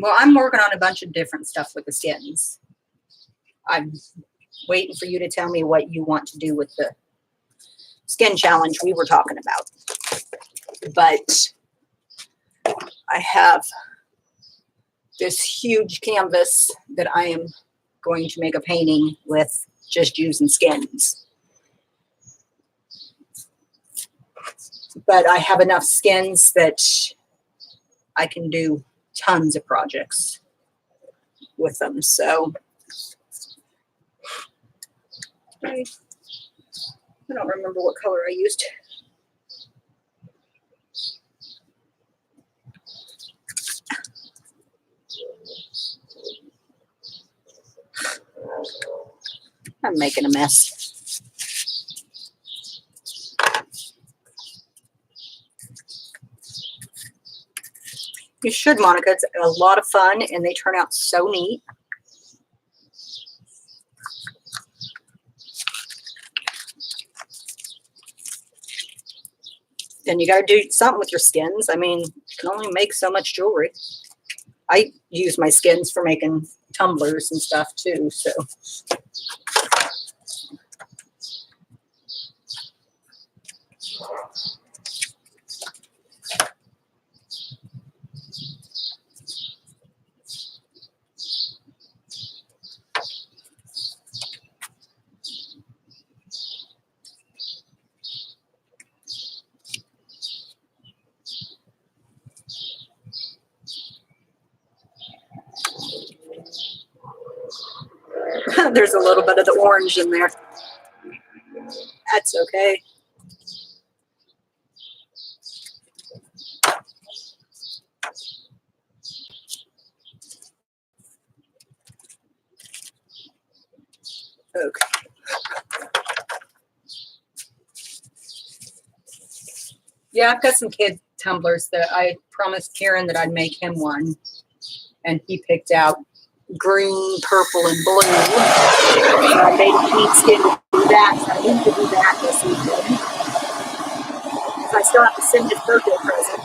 Well, I'm working on a bunch of different stuff with the skins. I'm waiting for you to tell me what you want to do with the skin challenge we were talking about. But I have this huge canvas that I am going to make a painting with just using skins. But I have enough skins that I can do tons of projects with them. So I don't remember what color I used. I'm making a mess. You should, Monica. It's a lot of fun, and they turn out so neat. And you got to do something with your skins. I mean, you can only make so much jewelry. I use my skins for making tumblers and stuff too, so. There's a little bit of the orange in there. That's okay. Okay. Yeah, I've got some kid tumblers that I promised Kieran that I'd make him one. And he picked out green, purple, and blue. So I made a paint skin to do that. So I need to do that this weekend. Because I still have to send his birthday present.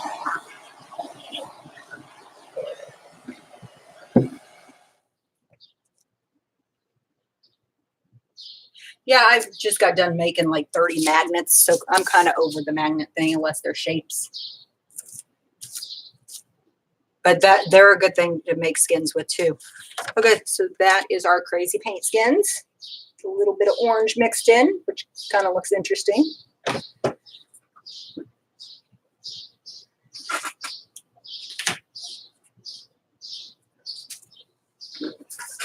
Yeah, I've just got done making like 30 magnets, so I'm kind of over the magnet thing unless they're shapes. But they're a good thing to make skins with too. Okay, so that is our crazy paint skins. A little bit of orange mixed in, which kind of looks interesting.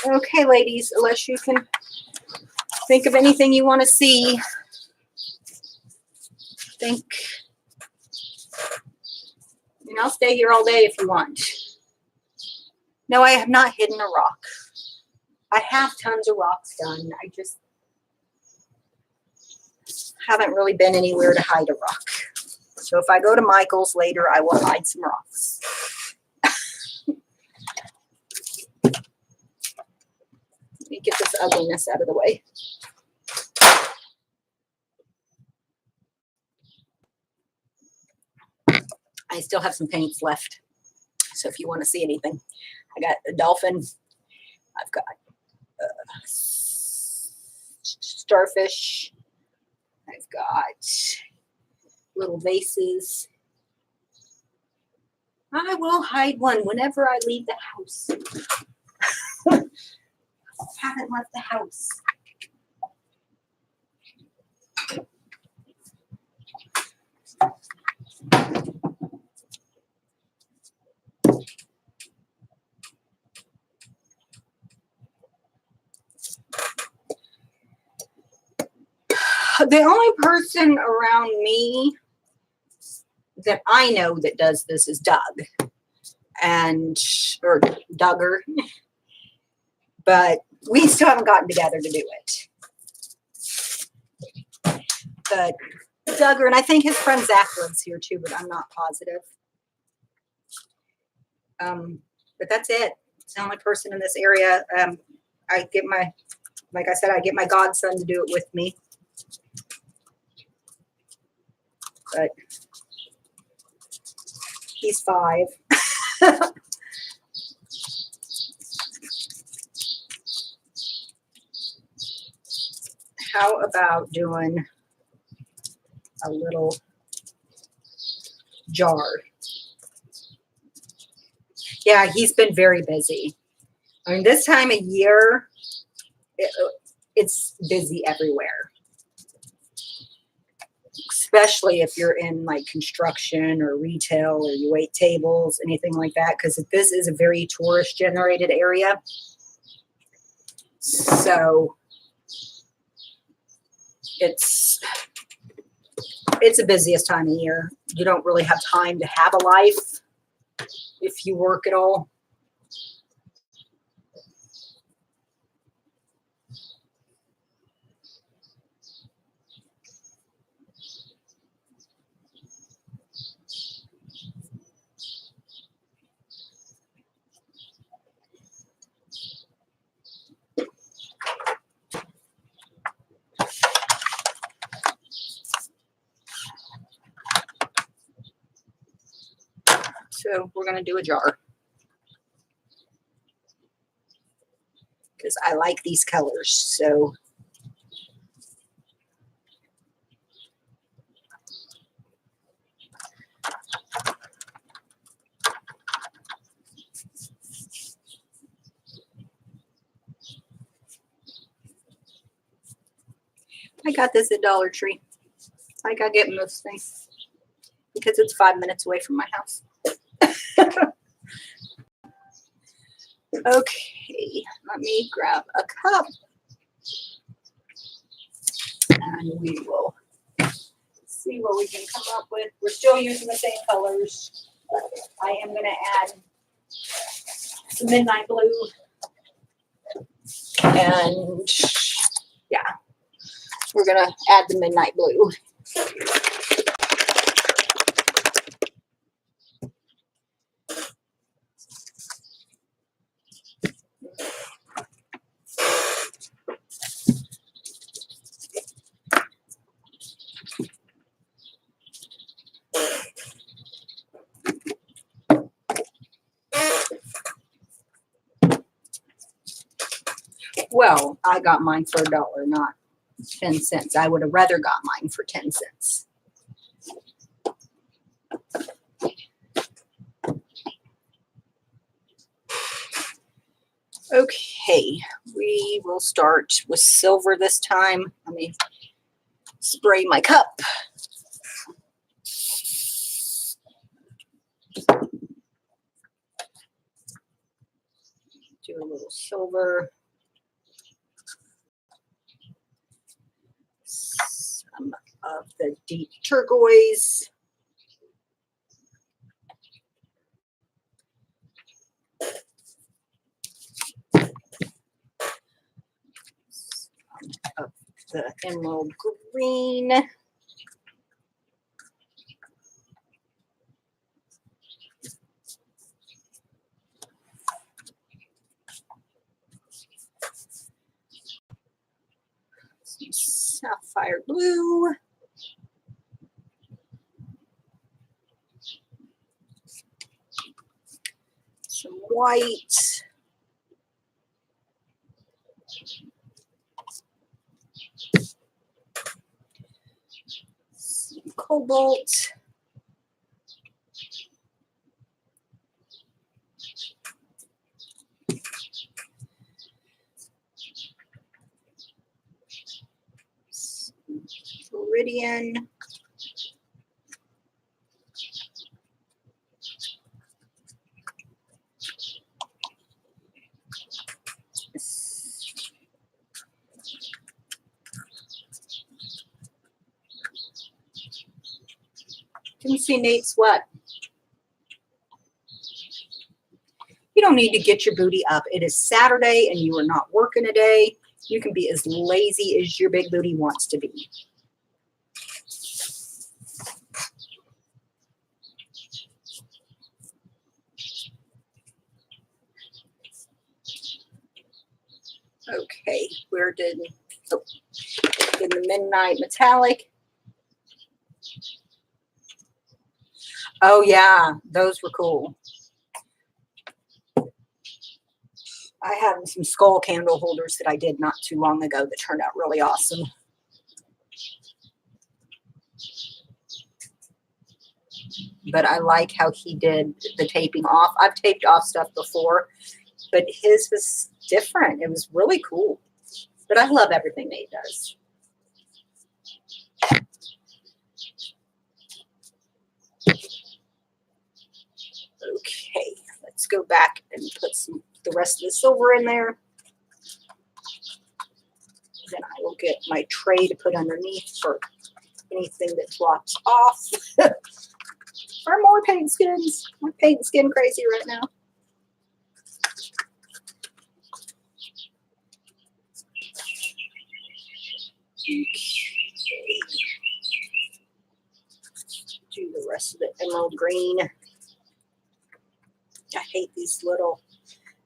Okay, ladies, unless you can think of anything you want to see. And I'll stay here all day if you want. No, I have not hidden a rock. I have tons of rocks done. I just haven't really been anywhere to hide a rock. So if I go to Michael's later, I will hide some rocks. Let me get this ugliness out of the way. I still have some paints left. So if you want to see anything, I got a dolphin. I've got starfish. I've got little vases. I will hide one whenever I leave the house. I haven't left the house. The only person around me that I know that does this is Doug, or Duggar, but we still haven't gotten together to do it. But Duggar, and I think his friend Zach lives here too, but I'm not positive. But that's it. It's the only person in this area. I get my, like I said, I get my godson to do it with me. But he's 5. How about doing a little jar? Yeah, he's been very busy. I mean, this time of year, it's busy everywhere. Especially if you're in like construction or retail or you wait tables, anything like that, because this is a very tourist generated area. So it's the busiest time of year. You don't really have time to have a life if you work at all. So we're going to do a jar because I like these colors. So I got this at Dollar Tree. Like I get most things because it's 5 minutes away from my house. Okay, let me grab a cup and we will see what we can come up with. We're still using the same colors. I am going to add some midnight blue and yeah, we're going to add the midnight blue. Well, I got mine for $1, not 10 cents. I would have rather got mine for 10 cents. Okay, we will start with silver this time. Let me spray my cup. Do a little silver. Some of the deep turquoise. Some of the emerald green. Some sapphire blue. Some white. Some cobalt. Iridian. Didn't see Nate sweat. You don't need to get your booty up. It is Saturday and you are not working today. You can be as lazy as your big booty wants to be. Okay, where did, oh, in the Midnight Metallic. Oh yeah, those were cool. I have some skull candle holders that I did not too long ago that turned out really awesome. But I like how he did the taping off. I've taped off stuff before, but his was different. It was really cool. But I love everything Nate does. Okay, let's go back and put the rest of the silver in there. Then I will get my tray to put underneath for anything that drops off. Or more paint skins. I'm paint skin crazy right now. Okay. Do the rest of the emerald green. I hate these little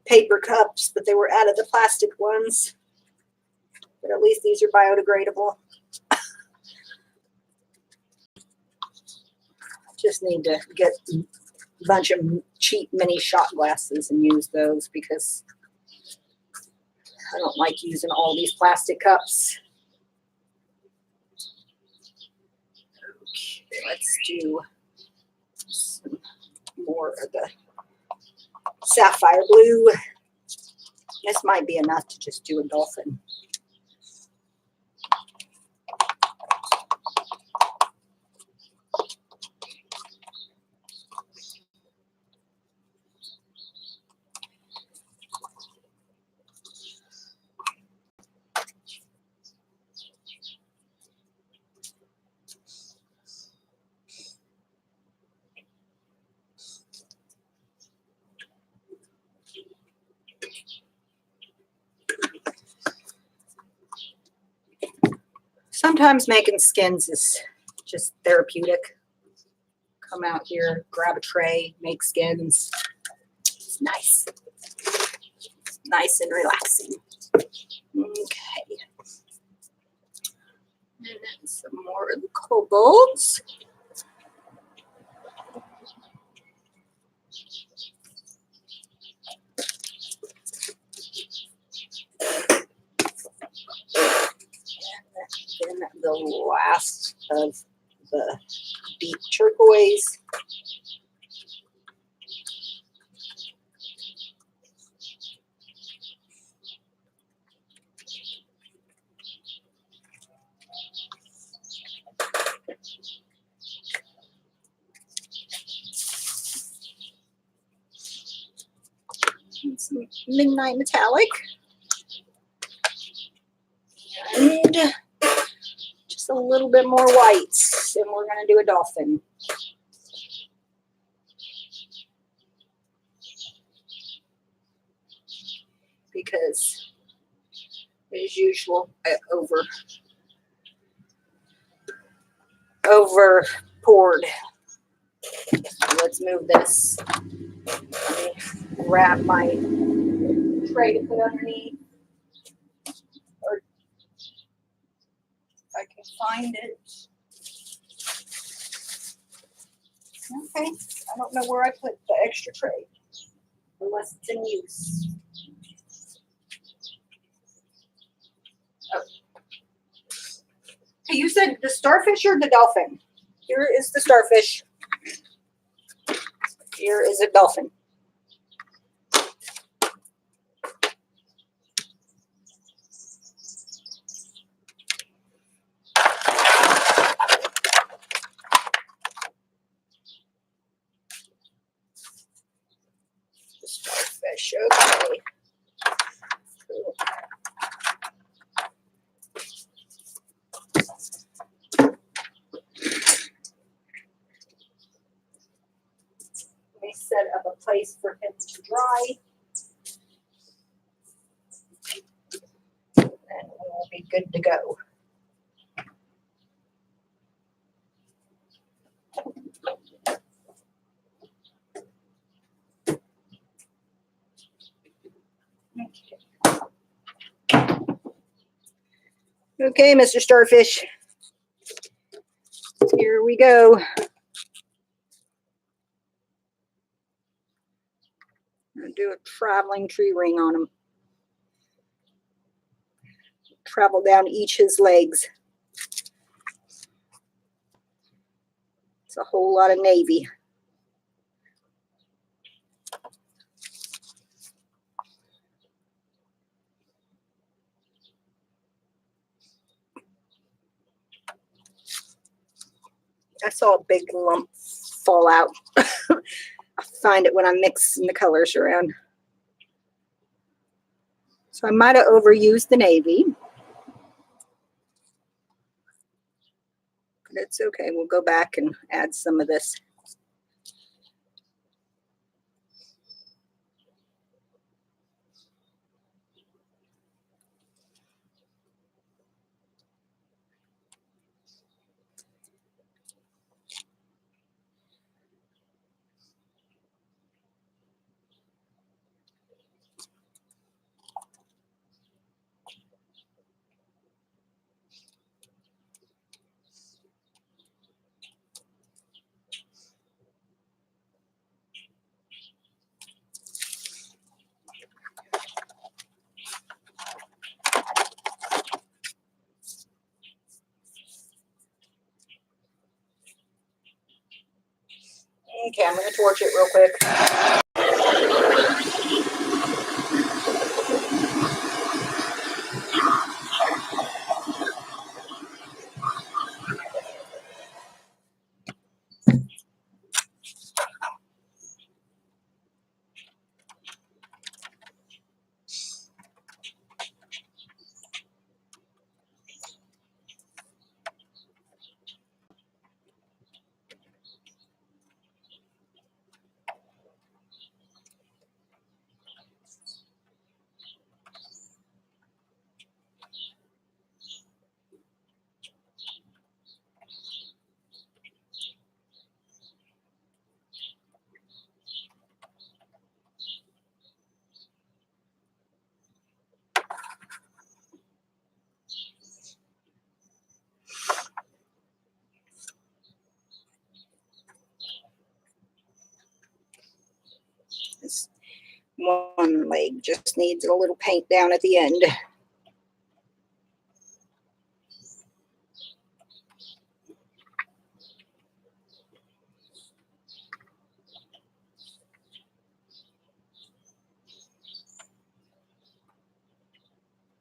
paper cups, but they were out of the plastic ones. But at least these are biodegradable. Just need to get a bunch of cheap mini shot glasses and use those because I don't like using all these plastic cups. Okay, let's do some more of the sapphire blue. This might be enough to just do a dolphin. Sometimes making skins is just therapeutic. Come out here, grab a tray, make skins. It's nice. Nice and relaxing. Okay. And then some more of the kobolds. And then the last of the deep turquoise. And some midnight metallic. And just a little bit more whites. And we're going to do a dolphin. Because, as usual, I over poured. Let's move this. Let me grab my tray to put underneath. Or if I can find it. Okay, I don't know where I put the extra tray. Unless it's in use. Oh. Hey, you said the starfish or the dolphin? Here is the starfish. Here is a dolphin. The starfish, okay. Cool. place for him to dry. And we'll be good to go. Okay, Mr. Starfish. Here we go. I'm going to do a traveling tree ring on him. Travel down each his legs. It's a whole lot of navy. I saw a big lump fall out. I find it when I'm mixing the colors around. So I might have overused the navy. But it's okay. We'll go back and add some of this. Okay, I'm going to torch it real quick. This one leg just needs a little paint down at the end.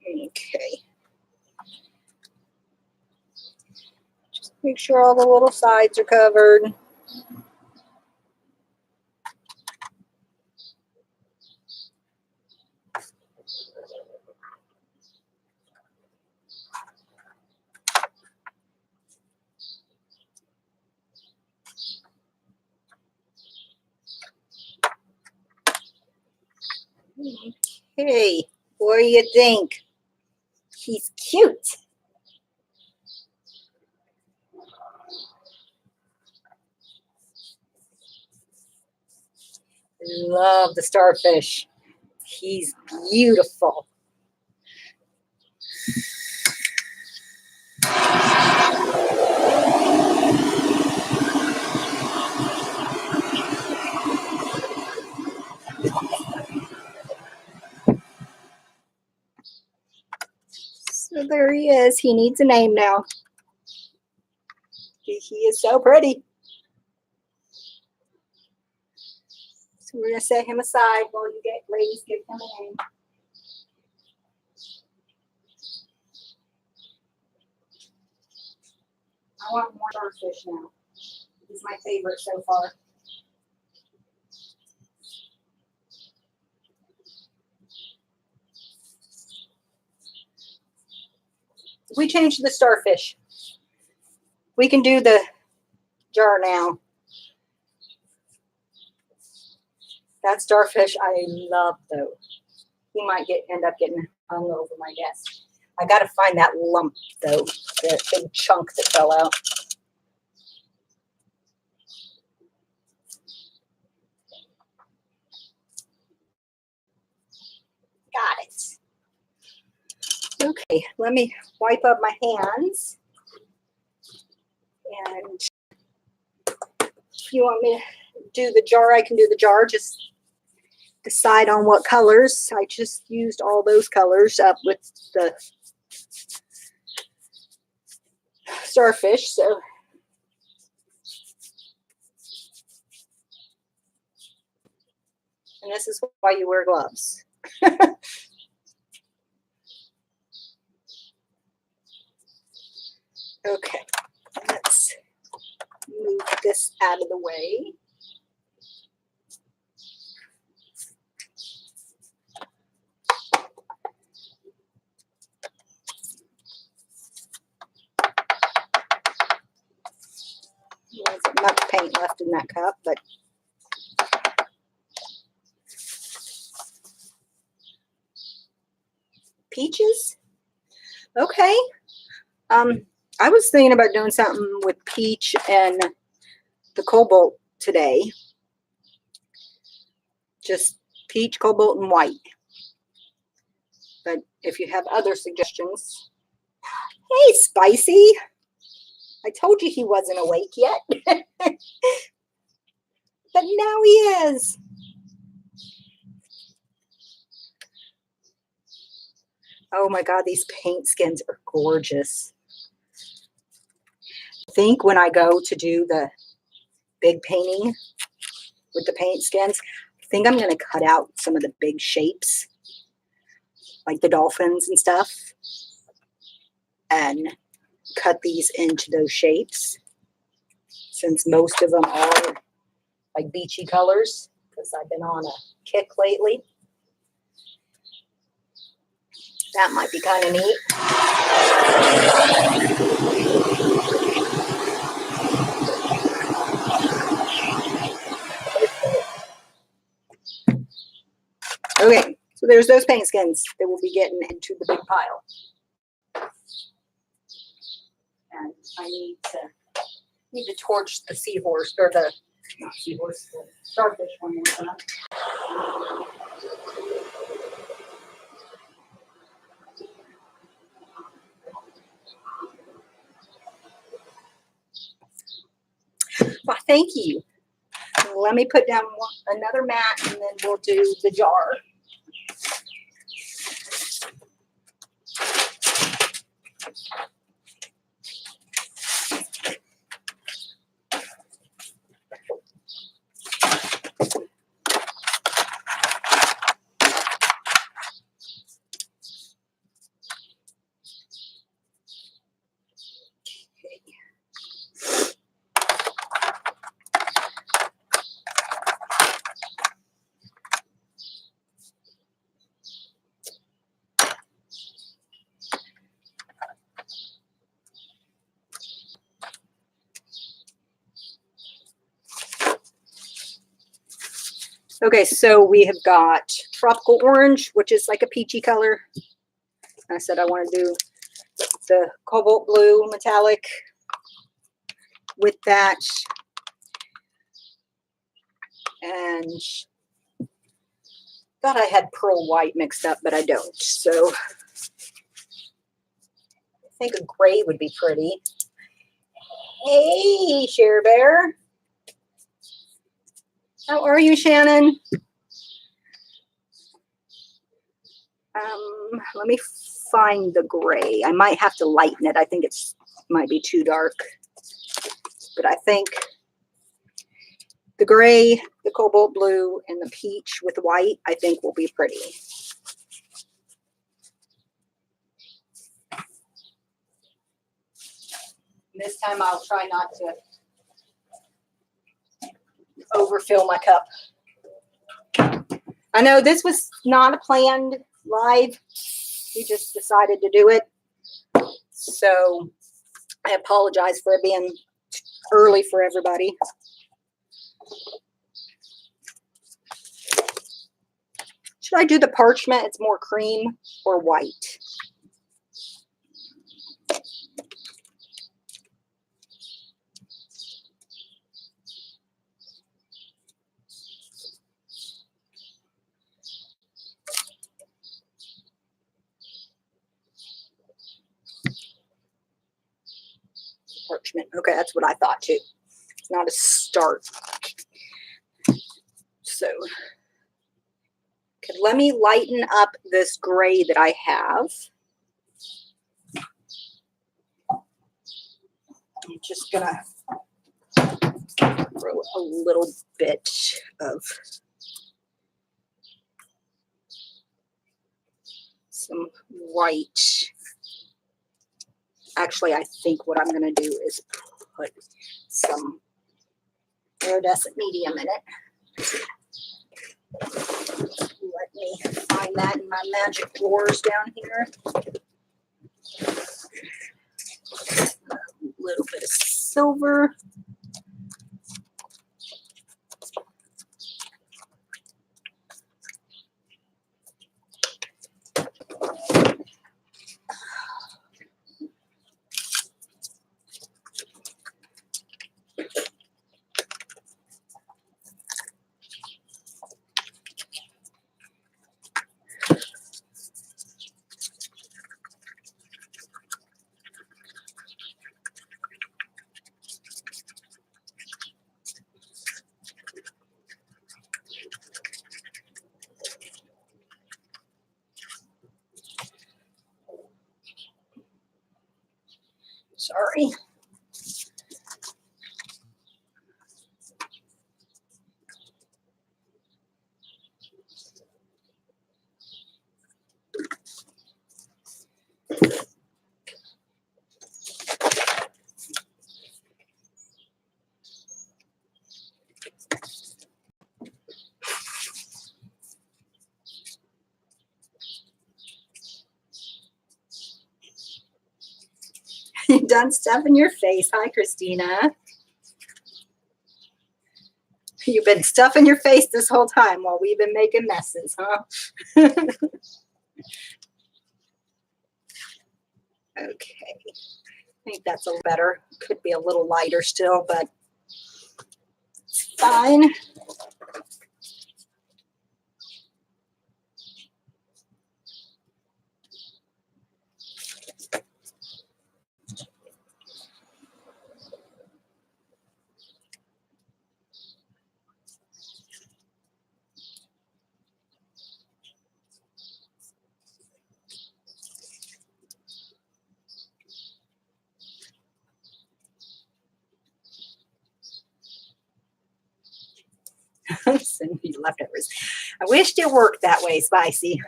Okay. Just make sure all the little sides are covered. Okay, what do you think? He's cute. Love the starfish. He's beautiful. So there he is. He needs a name now. He is so pretty. So we're going to set him aside while you ladies give him a name. I want more starfish now. He's my favorite so far. We changed the starfish. We can do the jar now. That starfish I love though. He might end up getting hung over my desk. I got to find that lump though, the big chunk that fell out. Got it. Okay, let me wipe up my hands. And if you want me to do the jar, I can do the jar. Just decide on what colors. I just used all those colors up with the starfish. So and this is why you wear gloves. Okay, let's move this out of the way. There wasn't much paint left in that cup, but peaches? Okay. I was thinking about doing something with peach and the cobalt today. Just peach, cobalt, and white. But if you have other suggestions. Hey, Spicy. I told you he wasn't awake yet. But now he is. Oh my God, these paint skins are gorgeous. I think when I go to do the big painting with the paint skins, I think I'm going to cut out some of the big shapes, like the dolphins and stuff, and cut these into those shapes, since most of them are like beachy colors, because I've been on a kick lately. That might be kind of neat. Okay, so there's those paint skins that we'll be getting into the big pile. And I need to torch the seahorse, or the, not seahorse, the starfish one more time. Well, thank you. Let me put down another mat, and then we'll do the jar. Okay, so we have got tropical orange, which is like a peachy color. I said I want to do the cobalt blue metallic with that. And thought I had pearl white mixed up, but I don't. So I think a gray would be pretty. Hey, Share Bear. How are you, Shannon? Let me find the gray. I might have to lighten it. I think it's might be too dark. But I think the gray, the cobalt blue, and the peach with white, I think will be pretty. This time I'll try not to overfill my cup. I know this was not a planned live. We just decided to do it. So I apologize for it being early for everybody. Should I do the parchment? It's more cream or white. Parchment. Okay, that's what I thought too. It's not a start. So, okay, let me lighten up this gray that I have. I'm just gonna throw a little bit of some white. Actually, I think what I'm going to do is put some iridescent medium in it. Let me find that in my magic drawers down here. A little bit of silver. Sorry. You done stuffing your face. Hi, Christina. You've been stuffing your face this whole time while we've been making messes, huh? Okay. I think that's a little better. Could be a little lighter still, but it's fine. Send me leftovers. I wished it worked that way, Spicy.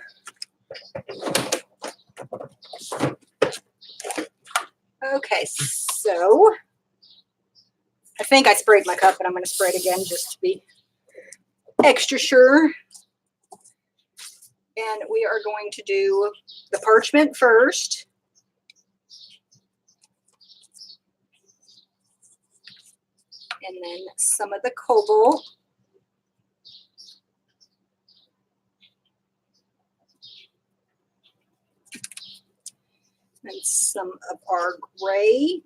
Okay, so I think I sprayed my cup, and I'm going to spray it again just to be extra sure. And we are going to do the parchment first. And then some of the cobalt. And some of our gray.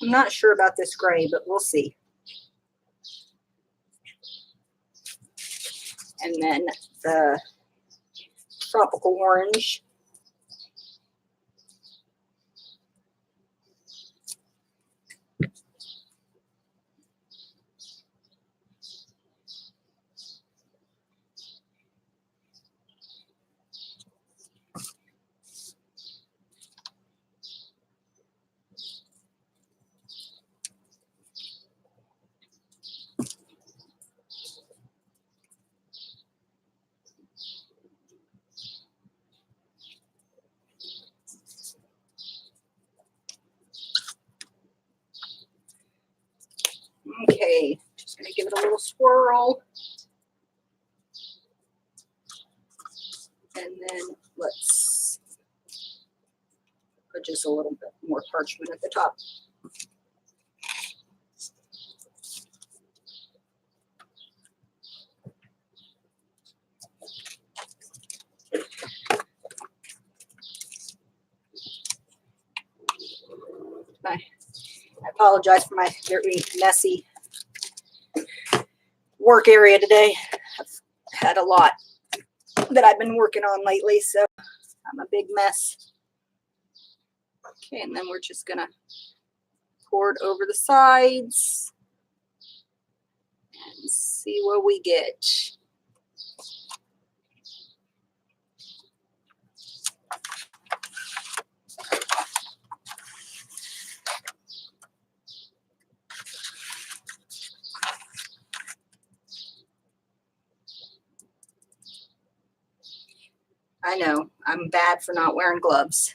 I'm not sure about this gray, but we'll see. And then the tropical orange. Okay, just going to give it a little swirl. And then let's put just a little bit more parchment at the top. I apologize for my very messy work area today. I've had a lot that I've been working on lately, so I'm a big mess. Okay, and then we're just gonna pour it over the sides and see what we get. I know, I'm bad for not wearing gloves.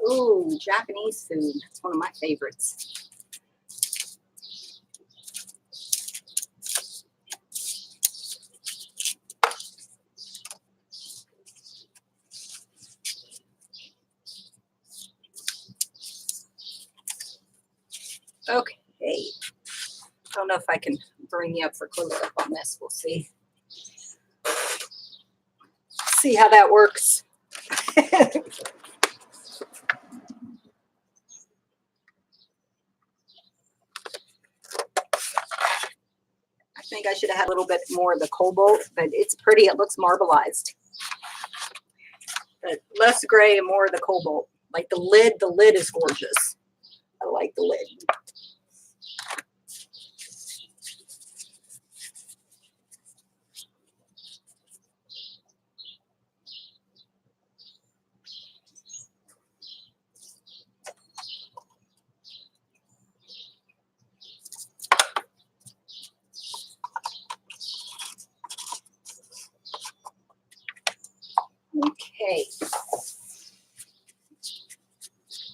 Ooh, Japanese food. It's one of my favorites. Okay. I don't know if I can bring you up for close up on this. We'll see. See how that works. I think I should have had a little bit more of the cobalt, but it's pretty. It looks marbleized. But less gray and more of the cobalt. Like the lid is gorgeous. I like the lid. Okay.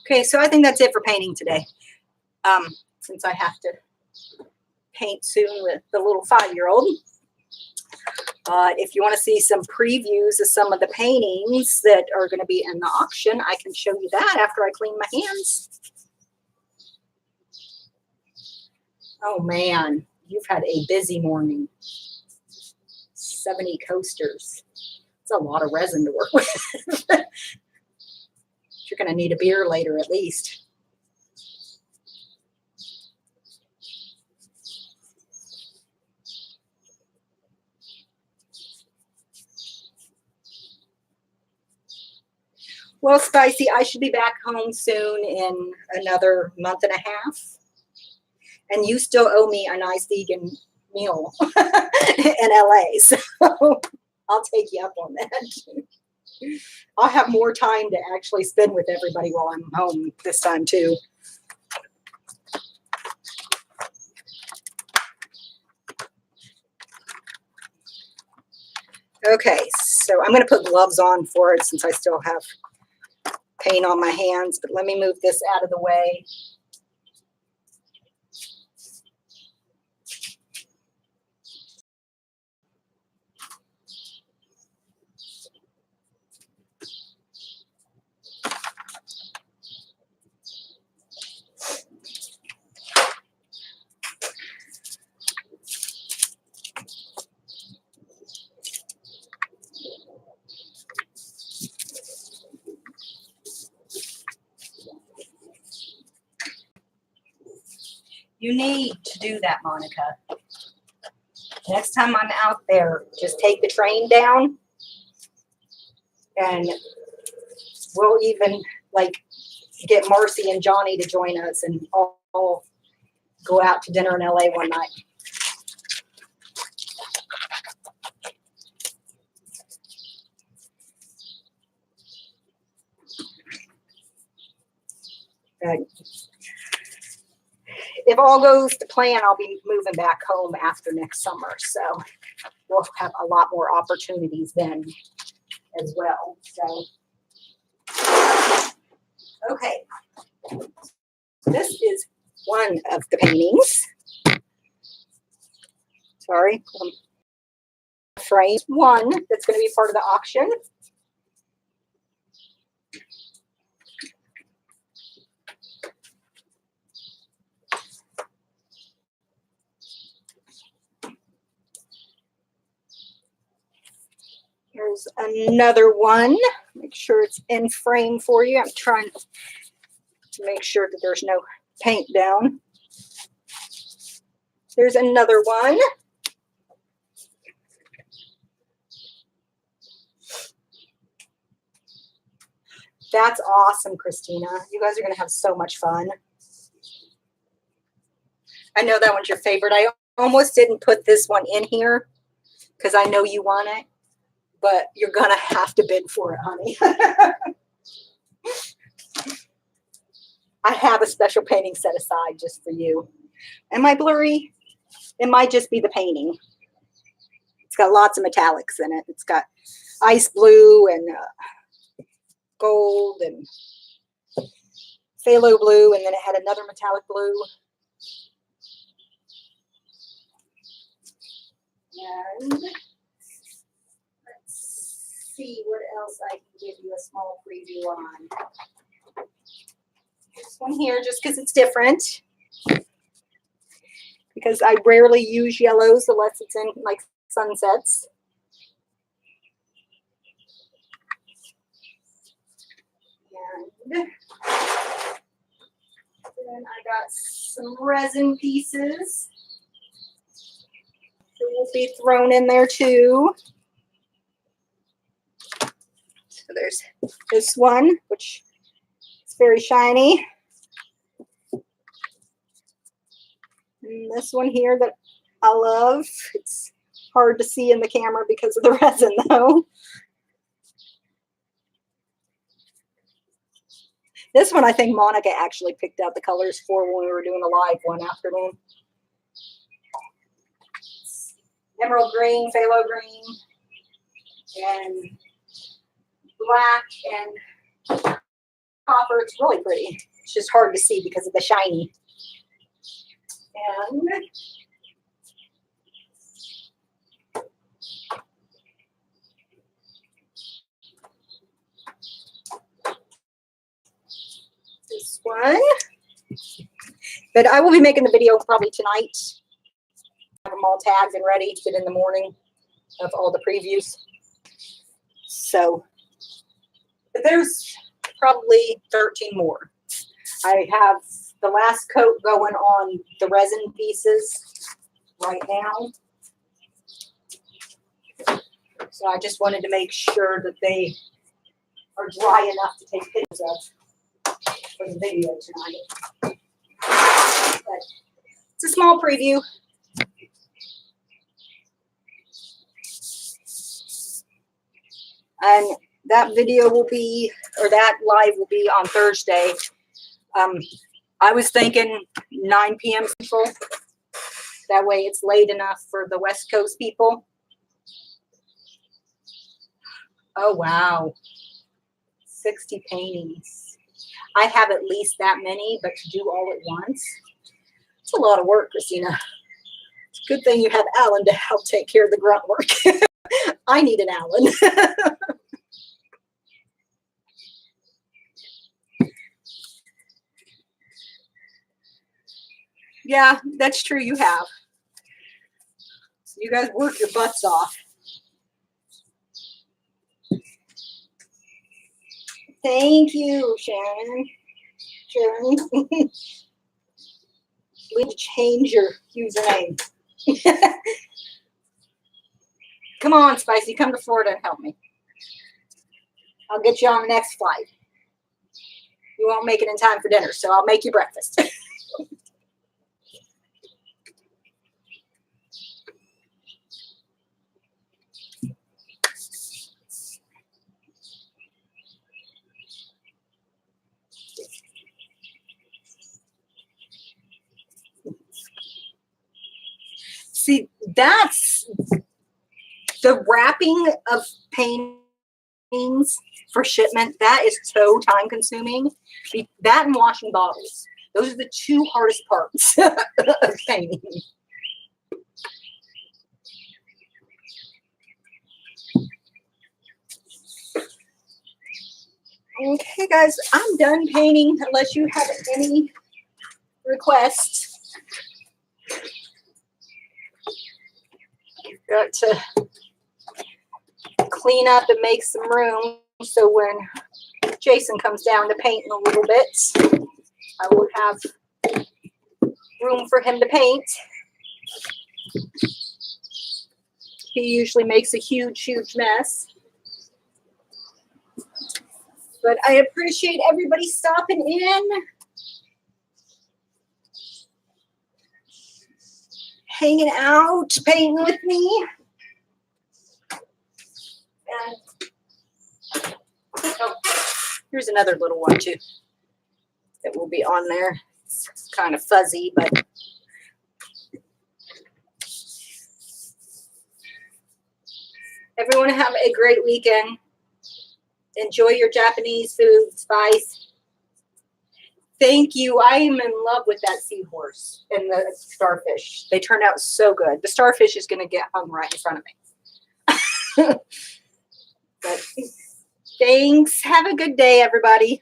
Okay, so I think that's it for painting today. Since I have to paint soon with the little 5-year-old. But if you want to see some previews of some of the paintings that are going to be in the auction, I can show you that after I clean my hands. Oh man, you've had a busy morning. 70 coasters. It's a lot of resin to work with. You're going to need a beer later at least. Well, Spicy, I should be back home soon in another month and a half. And you still owe me a nice vegan meal in LA. So I'll take you up on that. I'll have more time to actually spend with everybody while I'm home this time too. Okay, so I'm going to put gloves on for it since I still have paint on my hands, but let me move this out of the way. You need to do that, Monica. Next time I'm out there, just take the train down and we'll even like get Marcy and Johnny to join us and all go out to dinner in LA one night. If all goes to plan, I'll be moving back home after next summer. So we'll have a lot more opportunities then as well. So, okay. This is one of the paintings. Sorry. Frame one that's going to be part of the auction. Here's another one. Make sure it's in frame for you. I'm trying to make sure that there's no paint down. There's another one. That's awesome, Christina. You guys are going to have so much fun. I know that one's your favorite. I almost didn't put this one in here because I know you want it, but you're going to have to bid for it, honey. I have a special painting set aside just for you. Am I blurry? It might just be the painting. It's got lots of metallics in it. It's got ice blue and gold and phthalo blue, and then it had another metallic blue. And let's see what else I can give you a small preview on. This one here, just because it's different. Because I rarely use yellows unless it's in like sunsets. And then I got some resin pieces that will be thrown in there too. So there's this one, which is very shiny. And this one here that I love. It's hard to see in the camera because of the resin though. This one I think Monica actually picked out the colors for when we were doing a live one afternoon. Emerald green, phthalo green, and black and copper. It's really pretty. It's just hard to see because of the shiny. And this one. But I will be making the video probably tonight. Have them all tagged and ready to get in the morning of all the previews. So there's probably 13 more. I have the last coat going on the resin pieces right now. So I just wanted to make sure that they are dry enough to take pictures of for the video tonight. But it's a small preview. And that video will be, or that live will be on Thursday. I was thinking 9 p.m. Central. That way it's late enough for the West Coast people. Oh, wow. 60 paintings. I have at least that many, but to do all at once, it's a lot of work, Christina. It's a good thing you have Alan to help take care of the grunt work. I need an Alan. Yeah, that's true. You have. You guys work your butts off. Thank you, Sharon. Sharon. We need to change your username. Come on, Spicy, come to Florida and help me. I'll get you on the next flight. You won't make it in time for dinner, so I'll make you breakfast. See, that's the wrapping of paintings for shipment. That is so time consuming. That and washing bottles. Those are the two hardest parts of painting. Okay, guys, I'm done painting unless you have any requests. Got to clean up and make some room so when Jason comes down to paint in a little bit, I will have room for him to paint. He usually makes a huge mess. But I appreciate everybody stopping in. Hanging out, painting with me. And oh, here's another little one too that will be on there. It's kind of fuzzy, but everyone have a great weekend. Enjoy your Japanese food, Spice. Thank you. I am in love with that seahorse and the starfish. They turned out so good. The starfish is going to get hung right in front of me. But thanks. Have a good day, everybody.